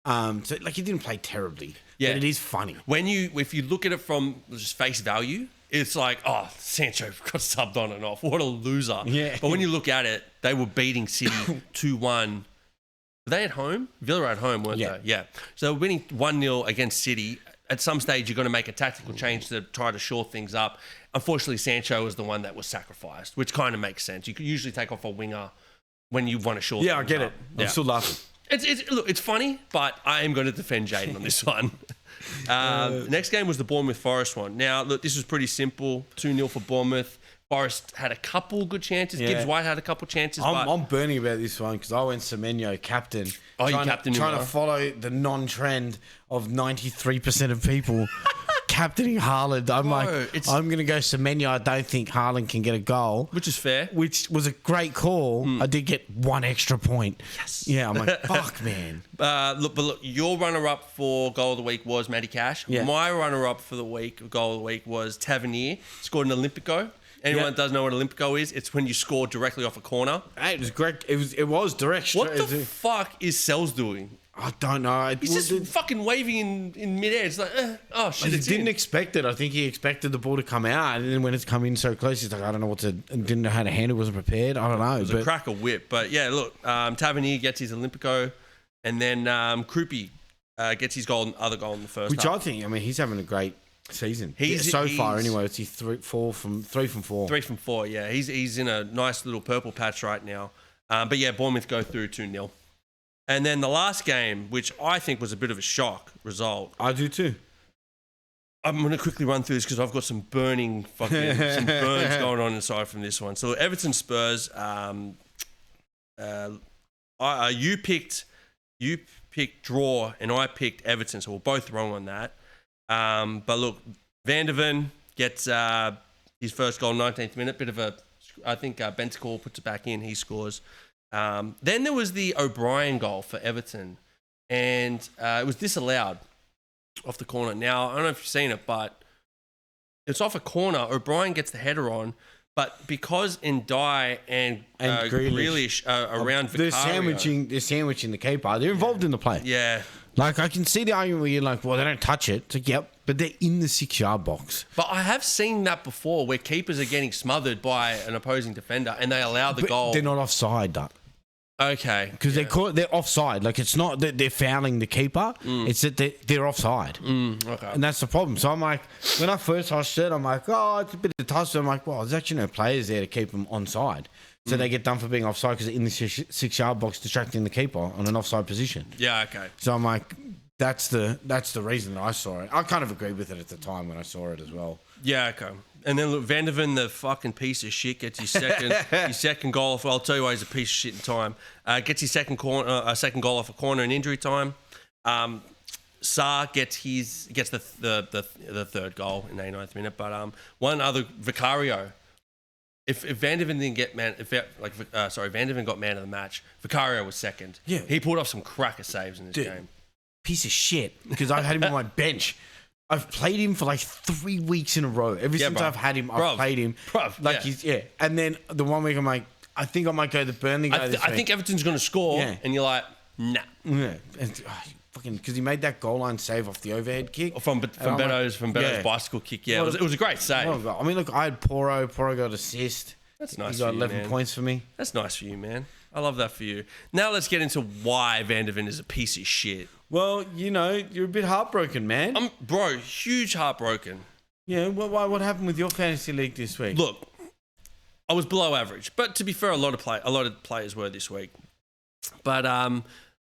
So like he didn't play terribly. Yeah, but it is funny if you look at it from just face value. It's like, oh, Sancho got subbed on and off. What a loser. Yeah. But when you look at it, they were beating City 2-1. Were they at home? Villa were at home, weren't they? Yeah. So they were winning 1-0 against City. At some stage, you're going to make a tactical change to try to shore things up. Unfortunately, Sancho was the one that was sacrificed, which kind of makes sense. You could usually take off a winger when you want to shore things up. Yeah, I get it. I'm still laughing. It's funny, but I am going to defend Jadon on this one. Next game was the Bournemouth Forest one. Now, look, this was pretty simple. 2-0 for Bournemouth. Forest had a couple good chances. Yeah. Gibbs White had a couple chances. I'm burning about this one because I went Semenyo captain. Oh, you captain trying to follow the non-trend of 93% of people captaining Haaland. I'm going to go Semenyo. I don't think Haaland can get a goal. Which is fair. Which was a great call. I did get one extra point. Yes. Yeah, I'm like, fuck, man. Look, your runner-up for goal of the week was Matty Cash. Yeah. My runner-up for the week, goal of the week, was Tavernier. Scored an Olympico. Anyone that doesn't know what Olympico is, it's when you score directly off a corner. Hey, it was great. It was direct. What the fuck is Sells doing? I don't know. He's just fucking waving in midair. It's like, oh shit! He didn't expect it. I think he expected the ball to come out, and then when it's come in so close, he's like, I don't know what to. Didn't know how to handle. Wasn't prepared. I don't know. It was a cracker whip, but yeah, look, Tavernier gets his Olympico, and then Krupi gets his other goal in the first. Which half. I think. I mean, he's having a great season. He's far anyway. It's 3 from 4. 3 from 4. Yeah, he's in a nice little purple patch right now. But yeah, Bournemouth go through 2-0. And then the last game, which I think was a bit of a shock result. I do too. I'm going to quickly run through this because I've got some burns going on inside from this one. So Everton Spurs, you picked draw and I picked Everton, so we're both wrong on that. But look, Van der Ven gets his first goal, 19th minute. Bit of a, I think Bentancur puts it back in. He scores. Then there was the O'Brien goal for Everton, and it was disallowed off the corner. Now, I don't know if you've seen it, but it's off a corner. O'Brien gets the header on, but because Ndiaye and Grealish are around Vicario... They're sandwiching the keeper. They're involved in the play. Yeah. Like, I can see the argument where you're like, well, they don't touch it. It's like, yep, but they're in the 6-yard box. But I have seen that before where keepers are getting smothered by an opposing defender and they allow the goal. They're not offside, though. Okay. Because they're offside. Like, it's not that they're fouling the keeper. It's that they're offside. Okay. And that's the problem. So I'm like, when I first watched it, I'm like, oh, it's a bit of a toss. I'm like, well, there's actually no players there to keep them onside. So they get done for being offside because they're in the 6-yard box distracting the keeper on an offside position. Yeah, okay. So I'm like, that's the reason that I saw it. I kind of agreed with it at the time when I saw it as well. Yeah, okay. And then look, Van der Ven, the fucking piece of shit, gets his second goal off. Well, I'll tell you why he's a piece of shit in time. Gets his second goal off a corner in injury time. Sarr gets the third goal in the 89th minute. But one other, Vicario. If Van der Ven didn't get Van der Ven got man of the match, Vicario was second. Yeah. He pulled off some cracker saves in this game. Piece of shit, because I had him on my bench. I've played him for like 3 weeks in a row. Ever since I've had him, I've played him. And then the 1 week I'm like, I think I might go the Burnley guy this week. I think Everton's going to score, and you're like, nah. Yeah. Fucking, because he made that goal line save off the overhead kick. From Beto's bicycle kick. Yeah, it was a great save. I mean, look, I had Poro. Poro got assist. That's nice. He got for you, 11 man. points for me. That's nice for you, man. I love that for you. Now let's get into why Van der Ven is a piece of shit. Well, you're a bit heartbroken, man. Bro, huge heartbroken. Yeah, what happened with your fantasy league this week? Look, I was below average, but to be fair, a lot of players were this week. But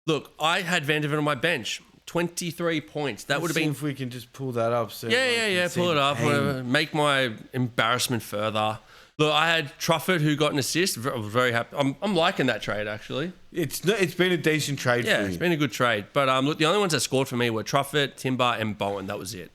look, I had Van der Ven on my bench, 23 points. That would have been. If we can just pull that up. So pull it up. Make my embarrassment further. Look, I had Trufford who got an assist. I was very happy. I'm liking that trade actually. It's been a decent trade for you. Yeah, it's been a good trade. But look, the only ones that scored for me were Trufford, Timber, and Bowen. That was it.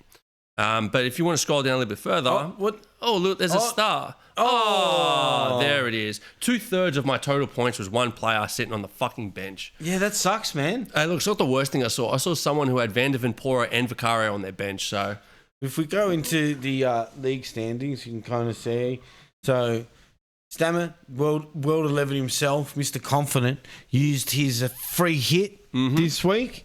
But if you want to scroll down a little bit further, Oh, look, there's a star. Oh, there it is. 2/3 of my total points was one player sitting on the fucking bench. Yeah, that sucks, man. Hey, look, it's not the worst thing I saw. I saw someone who had Van der Ven, Poro, and Vicario on their bench. So if we go into the league standings, you can kind of see. So, Stammer, world 11 himself, Mr. Confident, used his free hit this week.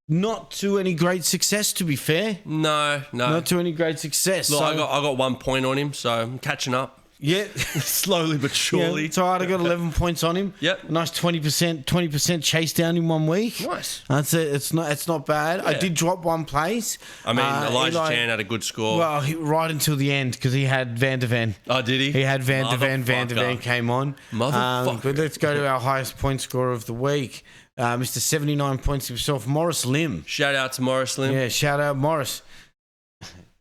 Not to any great success, to be fair. No. Not to any great success. Look, so, I got 1 point on him, so I'm catching up. Yeah. Slowly but surely. Yeah, it's all right. I got 11 points on him. Yep. A nice 20% chase down in 1 week. Nice. That's it. It's not bad. Yeah. I did drop one place. I mean, Elijah Chan had a good score. Well, right until the end because he had Van der Ven. Oh, did he? He had Van der Ven. Van der Ven came on. Motherfucker. But let's go to our highest point scorer of the week. Mr. 79 points himself, Morris Lim. Shout out to Morris Lim. Yeah, shout out Morris.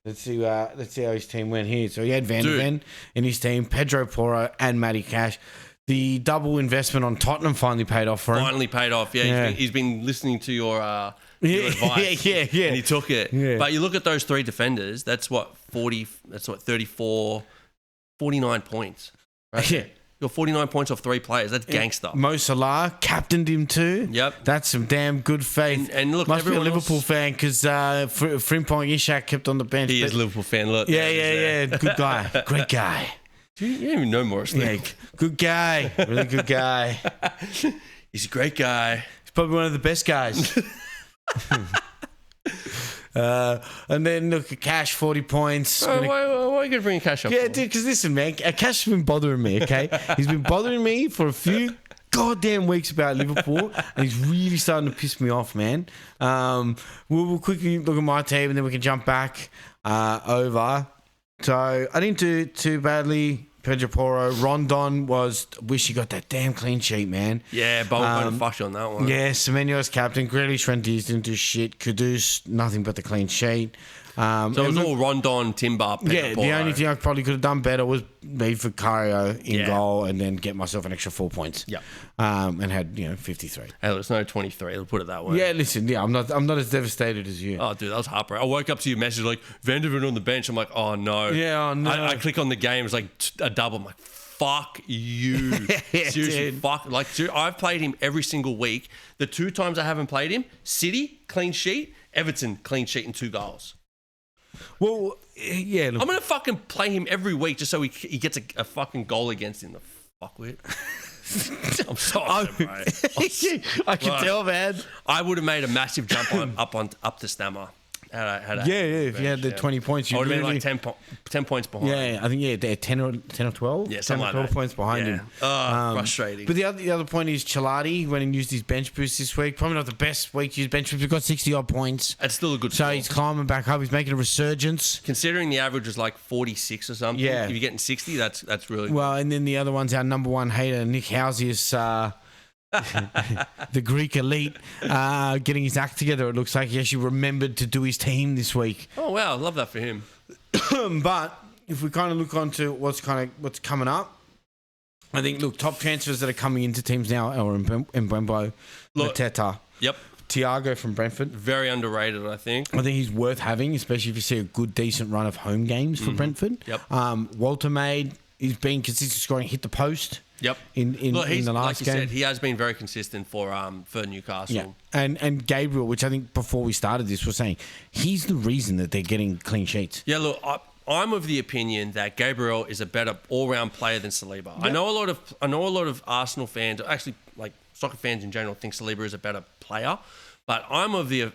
Let's see how his team went here. So he had Van der Ven in his team, Pedro Porro and Matty Cash. The double investment on Tottenham finally paid off for him. Finally paid off, yeah. He's been listening to your advice. Yeah. And he took it. Yeah. But you look at those three defenders, that's 34, 49 points. Right? Yeah. You're 49 points off 3 players. That's gangster. Mo Salah captained him too. Yep. That's some damn good faith. And look, must be a Liverpool fan because Frimpong Ishak kept on the bench. He is a Liverpool fan. Look. Yeah. Good guy. Great guy. You don't even know Morris Lim. Yeah, good guy. Really good guy. He's a great guy. He's probably one of the best guys. And then look at Cash, 40 points. Why are you going to bring Cash up? Yeah, dude, because listen, man, Cash has been bothering me, okay? He's been bothering me for a few goddamn weeks about Liverpool, and he's really starting to piss me off, man. We'll quickly look at my team, and then we can jump back over. So I didn't do too badly. Pedro Porro. Rondon wish he got that damn clean sheet, man. Yeah, Bowen kind of fucked you on that one. Yeah, Semenyo's captain. Grealish, Rendiz didn't do shit. Kudus, nothing but the clean sheet. So it was all Rondon, Timber, Pedro Porro. The only thing I probably could have done better was leave Vicario in goal and then get myself an extra 4 points. Yeah. And had 53. Hey, there's no 23. Let's put it that way. Yeah, listen. Yeah, I'm not as devastated as you. Oh, dude, that was heartbreaking. I woke up to your message like Van der Ven on the bench. I'm like, oh no. Yeah, oh no. I click on the game. It's like a double. I'm like, fuck you. Seriously, dude. fuck. Like, I've played him every single week. The 2 times I haven't played him, City clean sheet, Everton clean sheet and 2 goals. Well, yeah. Look. I'm gonna fucking play him every week just so he gets a fucking goal against him. The fuckwit. I'm sorry, bro. I can tell, man. I would have made a massive jump up to Stammer, had Yeah, if you had the 20 points, I you'd would have been literally... like 10 points behind. Yeah, I think they're 10 or 12. Yeah, 10 something or like 12 that. points behind him. Frustrating. But the other point is Chalati went and used his bench boost this week. Probably not the best week to use bench boost. We've got 60 odd points. It's still a good So score. he's climbing back up. He's making a resurgence. Considering the average was like 46 or something. Yeah. If you're getting 60, that's really Well, and then the other one's our number one hater, Nick Housius, the Greek elite, getting his act together. It looks like he actually remembered to do his team this week. Oh wow, I love that for him. But if we kind of look on to what's coming up, I think, look, top transfers that are coming into teams now are Mbembo, Mateta, Yep. Thiago from Brentford. Very underrated, I think. I think he's worth having, especially if you see a good, decent run of home games for Brentford. Yep. Walter Maid, he's been consistent scoring, hit the post. Yep. In the last like you game. said, he has been very consistent for Newcastle. Yeah, and Gabriel, which I think before we started this was saying, he's the reason that they're getting clean sheets. Yeah, look, I'm of the opinion that Gabriel is a better all-round player than Saliba. Yep. I know a lot of Arsenal fans, actually like soccer fans in general, think Saliba is a better player, but I'm of the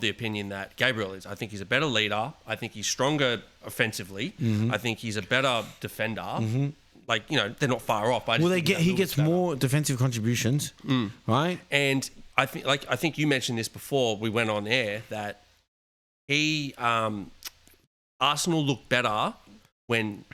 opinion that Gabriel is. I think he's a better leader. I think he's stronger offensively. I think he's a better defender. Like, you know, they're not far off. He gets more defensive contributions, right? And I think you mentioned this before we went on air that Arsenal look better when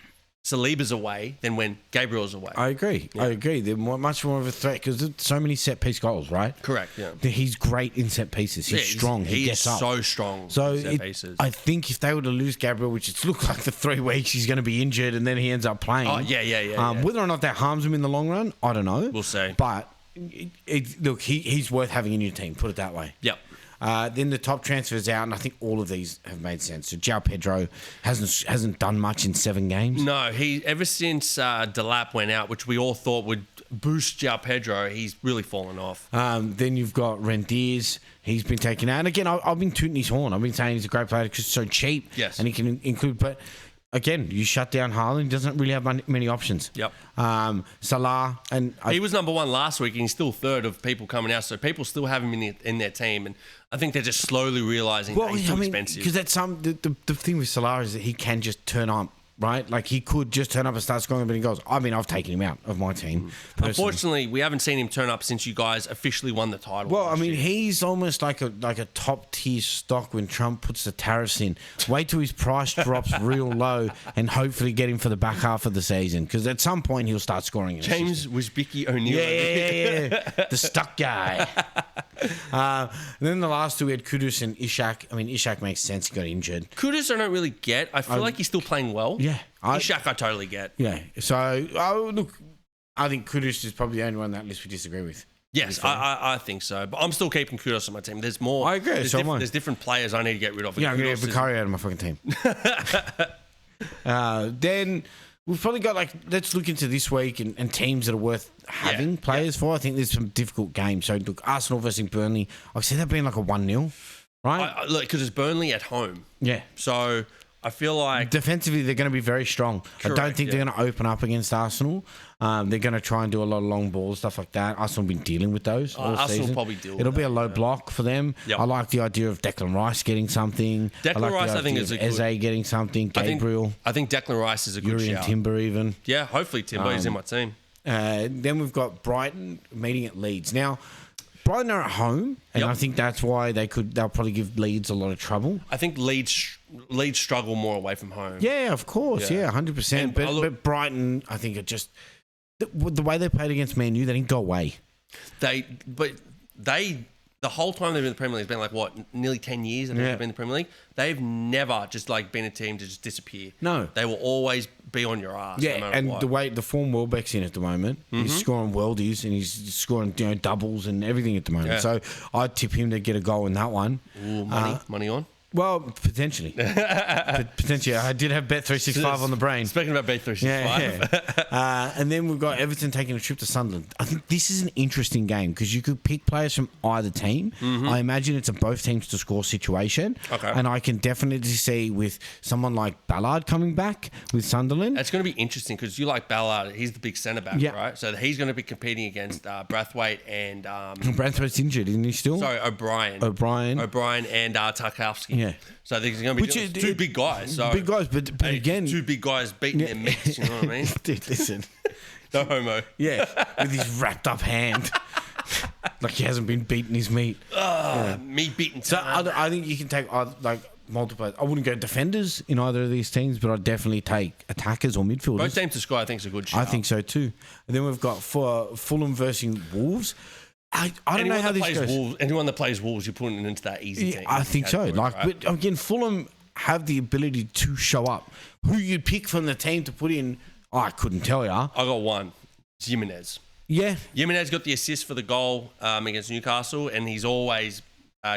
Saliba's away than when Gabriel's away. I agree. Yeah. I agree. They're much more of a threat because there's so many set piece goals, right? Correct. Yeah. He's great in set pieces. He's strong. He gets up. So strong. So in set pieces. I think if they were to lose Gabriel, which it's looked like for 3 weeks, he's going to be injured and then he ends up playing. Oh yeah. Whether or not that harms him in the long run, I don't know. We'll see. But look, he's worth having in your team. Put it that way. Yep. Then the top transfers out, and I think all of these have made sense. So João Pedro hasn't done much in 7 games. No, ever since Delap went out, which we all thought would boost João Pedro, he's really fallen off. Then you've got Rendiers. He's been taken out. And again, I've been tooting his horn. I've been saying he's a great player because he's so cheap. Yes. And he can include... But again, you shut down Haaland. He doesn't really have many options. Yep. Salah. He was number 1 last week and he's still third of people coming out. So people still have him in their team. And I think they're just slowly realising that he's too expensive. Because the thing with Salah is that he can just turn up, right? Like he could just turn up and start scoring a bit of goals. I mean, I've taken him out of my team. Personally. Unfortunately, we haven't seen him turn up since you guys officially won the title. Well, I mean, he's almost like a top tier stock when Trump puts the tariffs in. Wait till his price drops real low and hopefully get him for the back half of the season because at some point he'll start scoring. James Wisbicki O'Neill. Yeah. The stuck guy. And then the last 2 we had Kudus and Ishak. I mean, Ishak makes sense. He got injured. Kudus I don't really get. I feel like he's still playing well. Yeah. Ishak I totally get. Yeah. So, look, I think Kudus is probably the only one on that list we disagree with. Yes, I think so. But I'm still keeping Kudus on my team. There's more. I agree. There's different players I need to get rid of. Yeah, I'm going to get Vicario out of my fucking team. Then we've probably got let's look into this week and teams that are worth having players for. I think there's some difficult games. So look, Arsenal versus Burnley. I see that being like a 1-0, right? Look, because it's Burnley at home. Yeah. So I feel like defensively they're going to be very strong. Correct, I don't think they're going to open up against Arsenal. They're going to try and do a lot of long balls, stuff like that. Arsenal have been dealing with those all Arsenal season. will probably deal with It'll be that, a low block for them. Yep. I like the idea of Declan Rice getting something. Declan Rice, I think, is a good... Eze getting something. Gabriel. I think Declan Rice is a good Yuri shout. and Timber even. Yeah, hopefully Timber is in my team. Then we've got Brighton meeting at Leeds. Now, Brighton are at home, and I think that's why they'll probably give Leeds a lot of trouble. I think Leeds struggle more away from home. Yeah, of course. Yeah, 100%. But Brighton, I think, are just... The way they played against Man U, they didn't go away. The whole time they've been in the Premier League, it's been like, what, nearly 10 years they've been in the Premier League? They've never just been a team to just disappear. No. They will always be on your ass. Yeah, no matter and what. the form Welbeck's in at the moment, he's scoring worldies and he's scoring doubles and everything at the moment. Yeah. So I'd tip him to get a goal in that one. Ooh, money on? Well, potentially. Potentially. I did have Bet365 on the brain. Speaking about Bet365. Yeah. And then we've got Everton taking a trip to Sunderland. I think this is an interesting game because you could pick players from either team. I imagine it's a both teams to score situation. Okay. And I can definitely see with someone like Ballard coming back with Sunderland. It's going to be interesting because you like Ballard. He's the big centre back, right? So he's going to be competing against Brathwaite and... Brathwaite's injured, isn't he still? Sorry, O'Brien and Tarkowski. Yeah. So I think it's going to be two big guys. So big guys, but again... Two big guys beating their mates, you know what I mean? Dude, listen. No homo. Yeah, with his wrapped up hand. Like he hasn't been beating his meat. Me beating So time. I think you can take multiple. I wouldn't go defenders in either of these teams, but I'd definitely take attackers or midfielders. Both teams to score, I think, is a good shout. I think so too. And then we've got for Fulham versus Wolves. I don't know how this goes. Anyone that plays Wolves, you're putting into that easy team. I think so. Like, right? but again, Fulham have the ability to show up. Who you'd pick from the team to put in, I couldn't tell you. I got one. It's Jimenez. Yeah. Jimenez got the assist for the goal against Newcastle, and he's always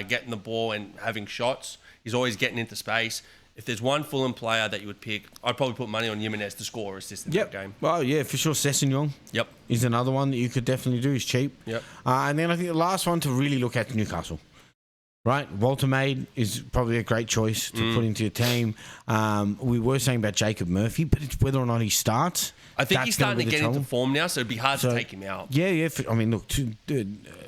getting the ball and having shots. He's always getting into space. If there's one Fulham player that you would pick, I'd probably put money on Jimenez to score or assist in that game. Well, yeah, for sure. Sessegnon. Yep. Is another one that you could definitely do. He's cheap. Yep. And then I think the last one to really look at Newcastle. Right? Walter Maid is probably a great choice to put into your team. We were saying about Jacob Murphy, but it's whether or not he starts. I think he's starting to get into form now, so it'd be hard to take him out. Yeah. I mean, look,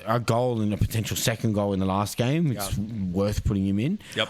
a goal and a potential second goal in the last game, it's worth putting him in. Yep.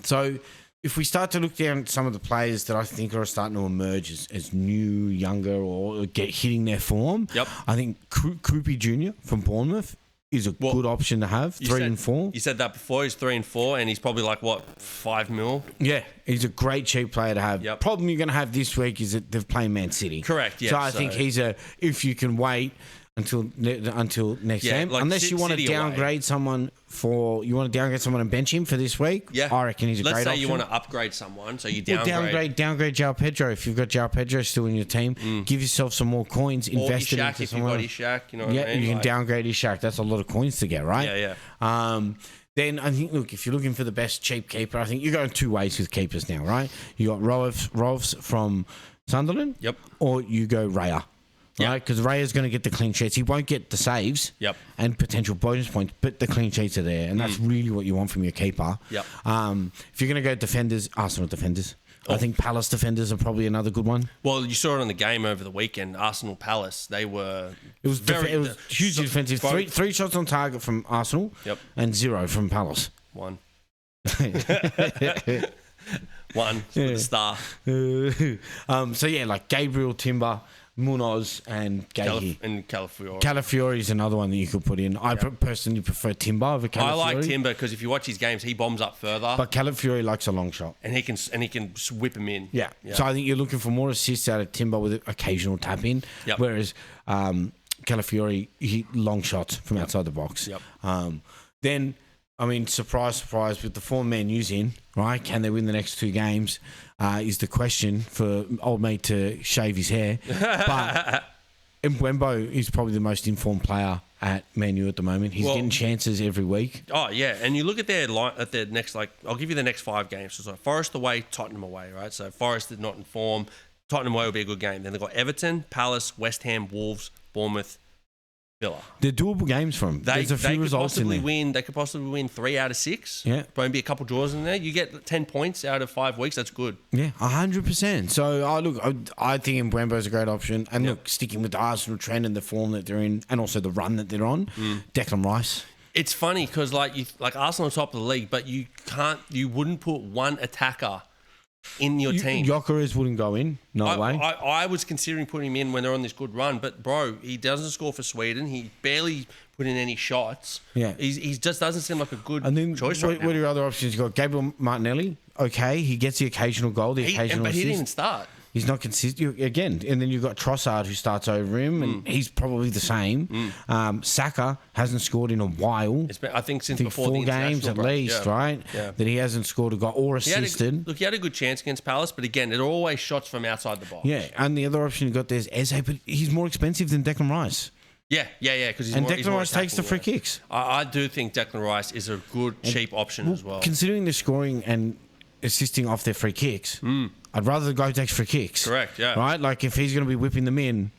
So if we start to look down at some of the players that I think are starting to emerge as new, younger, or hitting their form, I think Krupi Jr. from Bournemouth is a good option to have. 3 and 4. You said that before. He's 3 and 4, and he's probably like, what, 5 mil? Yeah, he's a great cheap player to have. Yep. Problem you're going to have this week is that they've played Man City. Correct, yeah. So I think he's if you can wait until next game, like unless you want to downgrade someone and bench him for this week. Yeah, I reckon he's a great option. Let's say you want to upgrade someone, so you downgrade João Pedro. If you've got João Pedro still in your team, give yourself some more coins, invest it into someone. Or Ishak, you know what I mean? You can downgrade Ishak. That's a lot of coins to get, right? Yeah. Then I think, look, if you're looking for the best cheap keeper, I think you're going 2 ways with keepers now, right? You got Rolfs from Sunderland, or you go Raya. Right, because Raya's going to get the clean sheets. He won't get the saves and potential bonus points, but the clean sheets are there, and that's really what you want from your keeper. Yep. If you're going to go defenders, Arsenal defenders. I think Palace defenders are probably another good one. Well, you saw it on the game over the weekend. Arsenal Palace, they were. It was hugely defensive. Three shots on target from Arsenal, and 0 from Palace. 1. 1 for the star. So yeah, like Gabriel, Timber, Munoz, and Gahey. And Calafiori. Calafiori is another one that you could put in. I personally prefer Timber over Calafiori. I like Timber because if you watch his games, he bombs up further. But Calafiori likes a long shot. And he can whip him in. Yeah. So I think you're looking for more assists out of Timber with an occasional tap in. Yep. Whereas Calafiori, he long shots from outside the box. Yep. Then, I mean, surprise, with the 4 Man U's in, right? Can they win the next 2 games? Is the question for old mate to shave his hair. But Mbembo is probably the most informed player at Man U at the moment. He's getting chances every week. Oh, yeah. And you look at their next, I'll give you the next 5 games. So Forest away, Tottenham away, right? So Forest is not in form. Tottenham away will be a good game. Then they've got Everton, Palace, West Ham, Wolves, Bournemouth, Villa. They're doable games for them. There's a few results in there. They could possibly win 3 out of 6. Yeah. Probably be a couple draws in there. You get 10 points out of 5 weeks. That's good. Yeah, 100%. So, I think Mbembo is a great option. And look, sticking with the Arsenal trend and the form that they're in and also the run that they're on, Declan Rice. It's funny because Arsenal are top of the league, but you wouldn't put one attacker in your team. Gyökeres wouldn't go in. No way. I was considering putting him in when they're on this good run, but bro, he doesn't score for Sweden. He barely put in any shots. Yeah. He just doesn't seem like a good choice right now. What are your other options? You've got Gabriel Martinelli. Okay, he gets the occasional goal, but he didn't even start. He's not consistent again, and then you've got Trossard who starts over him, and he's probably the same. Saka hasn't scored in a while. I think since before 4 games at least, right? Yeah. That he hasn't scored a goal or assisted. He had a good chance against Palace, but again, they're always shots from outside the box. Yeah, and the other option you got there's Eze, but he's more expensive than Declan Rice. Yeah, because Declan Rice takes the free kicks. I do think Declan Rice is a good cheap option as well. Considering the scoring and assisting off their free kicks. I'd rather the guy takes free kicks. Correct, yeah. Right? Like, if he's going to be whipping them in...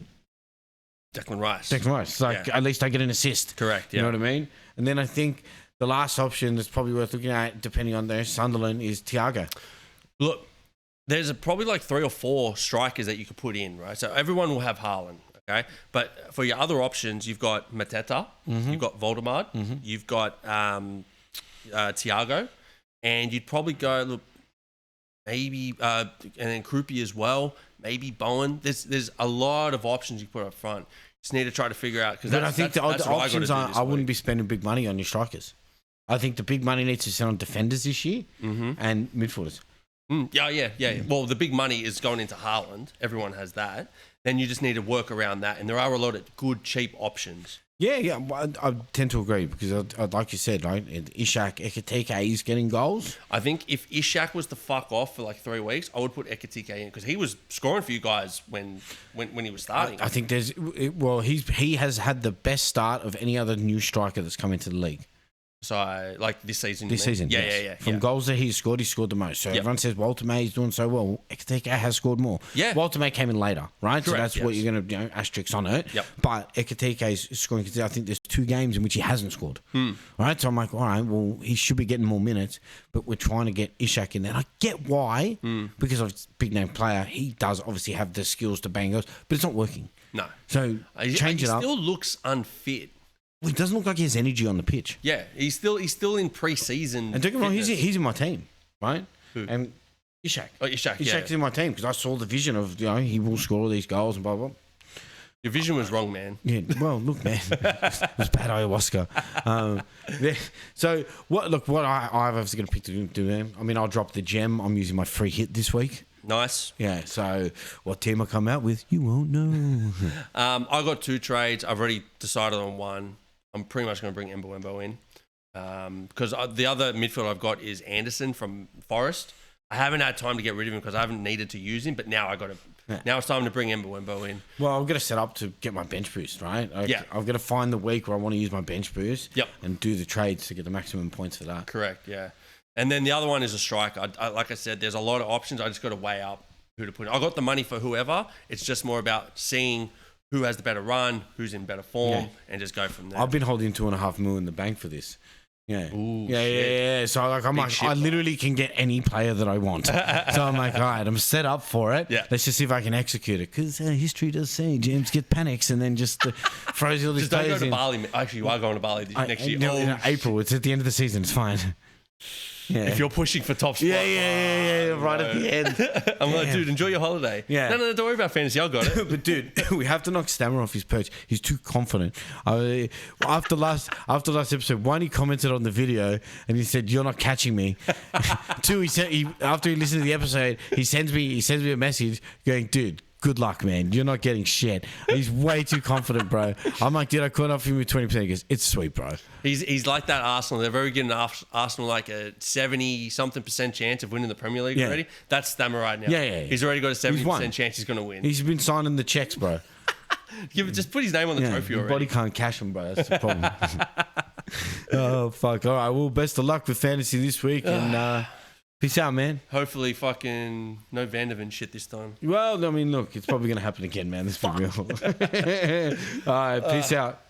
Declan Rice. At least I get an assist. Correct, You know what I mean? And then I think the last option that's probably worth looking at, depending on their Sunderland, is Thiago. Look, there's probably 3 or 4 strikers that you could put in, right? So everyone will have Haaland, okay? But for your other options, you've got Mateta, you've got Voldemar, you've got Thiago. and you'd probably go look maybe and then Krupi as well, maybe Bowen. There's a lot of options you put up front. Just need to try to figure out because I think the options are I wouldn't be spending big money on your strikers. I think the big money needs to sit on defenders this year and midfielders. Yeah. Well, the big money is going into Haaland. Everyone has that. Then you just need to work around that, and there are a lot of good cheap options. Yeah. Well, I tend to agree because, like you said, right, Ishak, Ekitike is getting goals. I think if Ishak was to fuck off for like 3 weeks, I would put Ekitike in because he was scoring for you guys when he was starting. I think he has had the best start of any other new striker that's come into the league. So, like this season? This season, yes. Yeah. From goals that he scored the most. So everyone says Walter May is doing so well. Ekitike has scored more. Yeah. Walter May came in later, right? Correct, so that's what you're going to asterisk on it. Yep. But Ekitike is scoring. I think there's 2 games in which he hasn't scored. Right? So I'm like, all right, well, he should be getting more minutes, but we're trying to get Ishak in there. And I get why, because of big name player. He does obviously have the skills to bang goals, but it's not working. No. So change it up. He still looks unfit. Well, he doesn't look like he has energy on the pitch. Yeah, he's still in pre-season. And don't get me wrong, he's in my team, right? Who? And Ishak. Oh, Ishak. Ishak's in my team because I saw the vision of he will score all these goals and blah blah. Your vision was wrong, man. Yeah. Well, look, man, it was bad ayahuasca. So what I obviously going to pick to do there. I mean, I'll drop the gem. I'm using my free hit this week. Nice. Yeah. So what team I come out with, you won't know. I got 2 trades. I've already decided on one. I'm pretty much going to bring Mbeumo in because the other midfielder I've got is Anderson from Forest. I haven't had time to get rid of him because I haven't needed to use him, but now I got to. Yeah. Now it's time to bring Mbeumo in. Well, I'm going to set up to get my bench boost, right? I'm going to find the week where I want to use my bench boost and do the trades to get the maximum points for that. Correct, yeah. And then the other one is a striker. Like I said, there's a lot of options. I just got to weigh up who to put in. I got the money for whoever. It's just more about seeing who has the better run, who's in better form, and just go from there. I've been holding $2.5 million in the bank for this. Yeah. Ooh, yeah. So I literally can get any player that I want. So I'm like, all right, I'm set up for it. Yeah. Let's just see if I can execute it. Because history does say James get panics and then just throws all these players in. Just don't go to Bali. Actually, you are going to Bali next year. In April. It's at the end of the season. It's fine. Yeah. If you're pushing for top spot. Yeah. Right at the end. I'm like, dude, enjoy your holiday. Yeah. No, don't worry about fantasy. I got it. But dude, we have to knock Stammer off his perch. He's too confident. After last episode, one, he commented on the video and he said, "You're not catching me." 2, he said after he listened to the episode, he sends me a message going, "Dude, good luck, man. You're not getting shit." He's way too confident, bro. I'm like, dude, I caught up for him with 20%. He goes, "It's sweet, bro." He's like that Arsenal. They're very good in Arsenal, like a 70-something% chance of winning the Premier League already. That's Stammer right now. Yeah. He's already got a 70% chance he's going to win. He's been signing the checks, bro. Just put his name on the trophy your already. Body can't cash him, bro. That's the problem. Oh, fuck. All right. Well, best of luck with fantasy this week. And peace out, man. Hopefully fucking no Van der Ven shit this time. Well, I mean, look, it's probably going to happen again, man. Let's be real. All right. Peace out.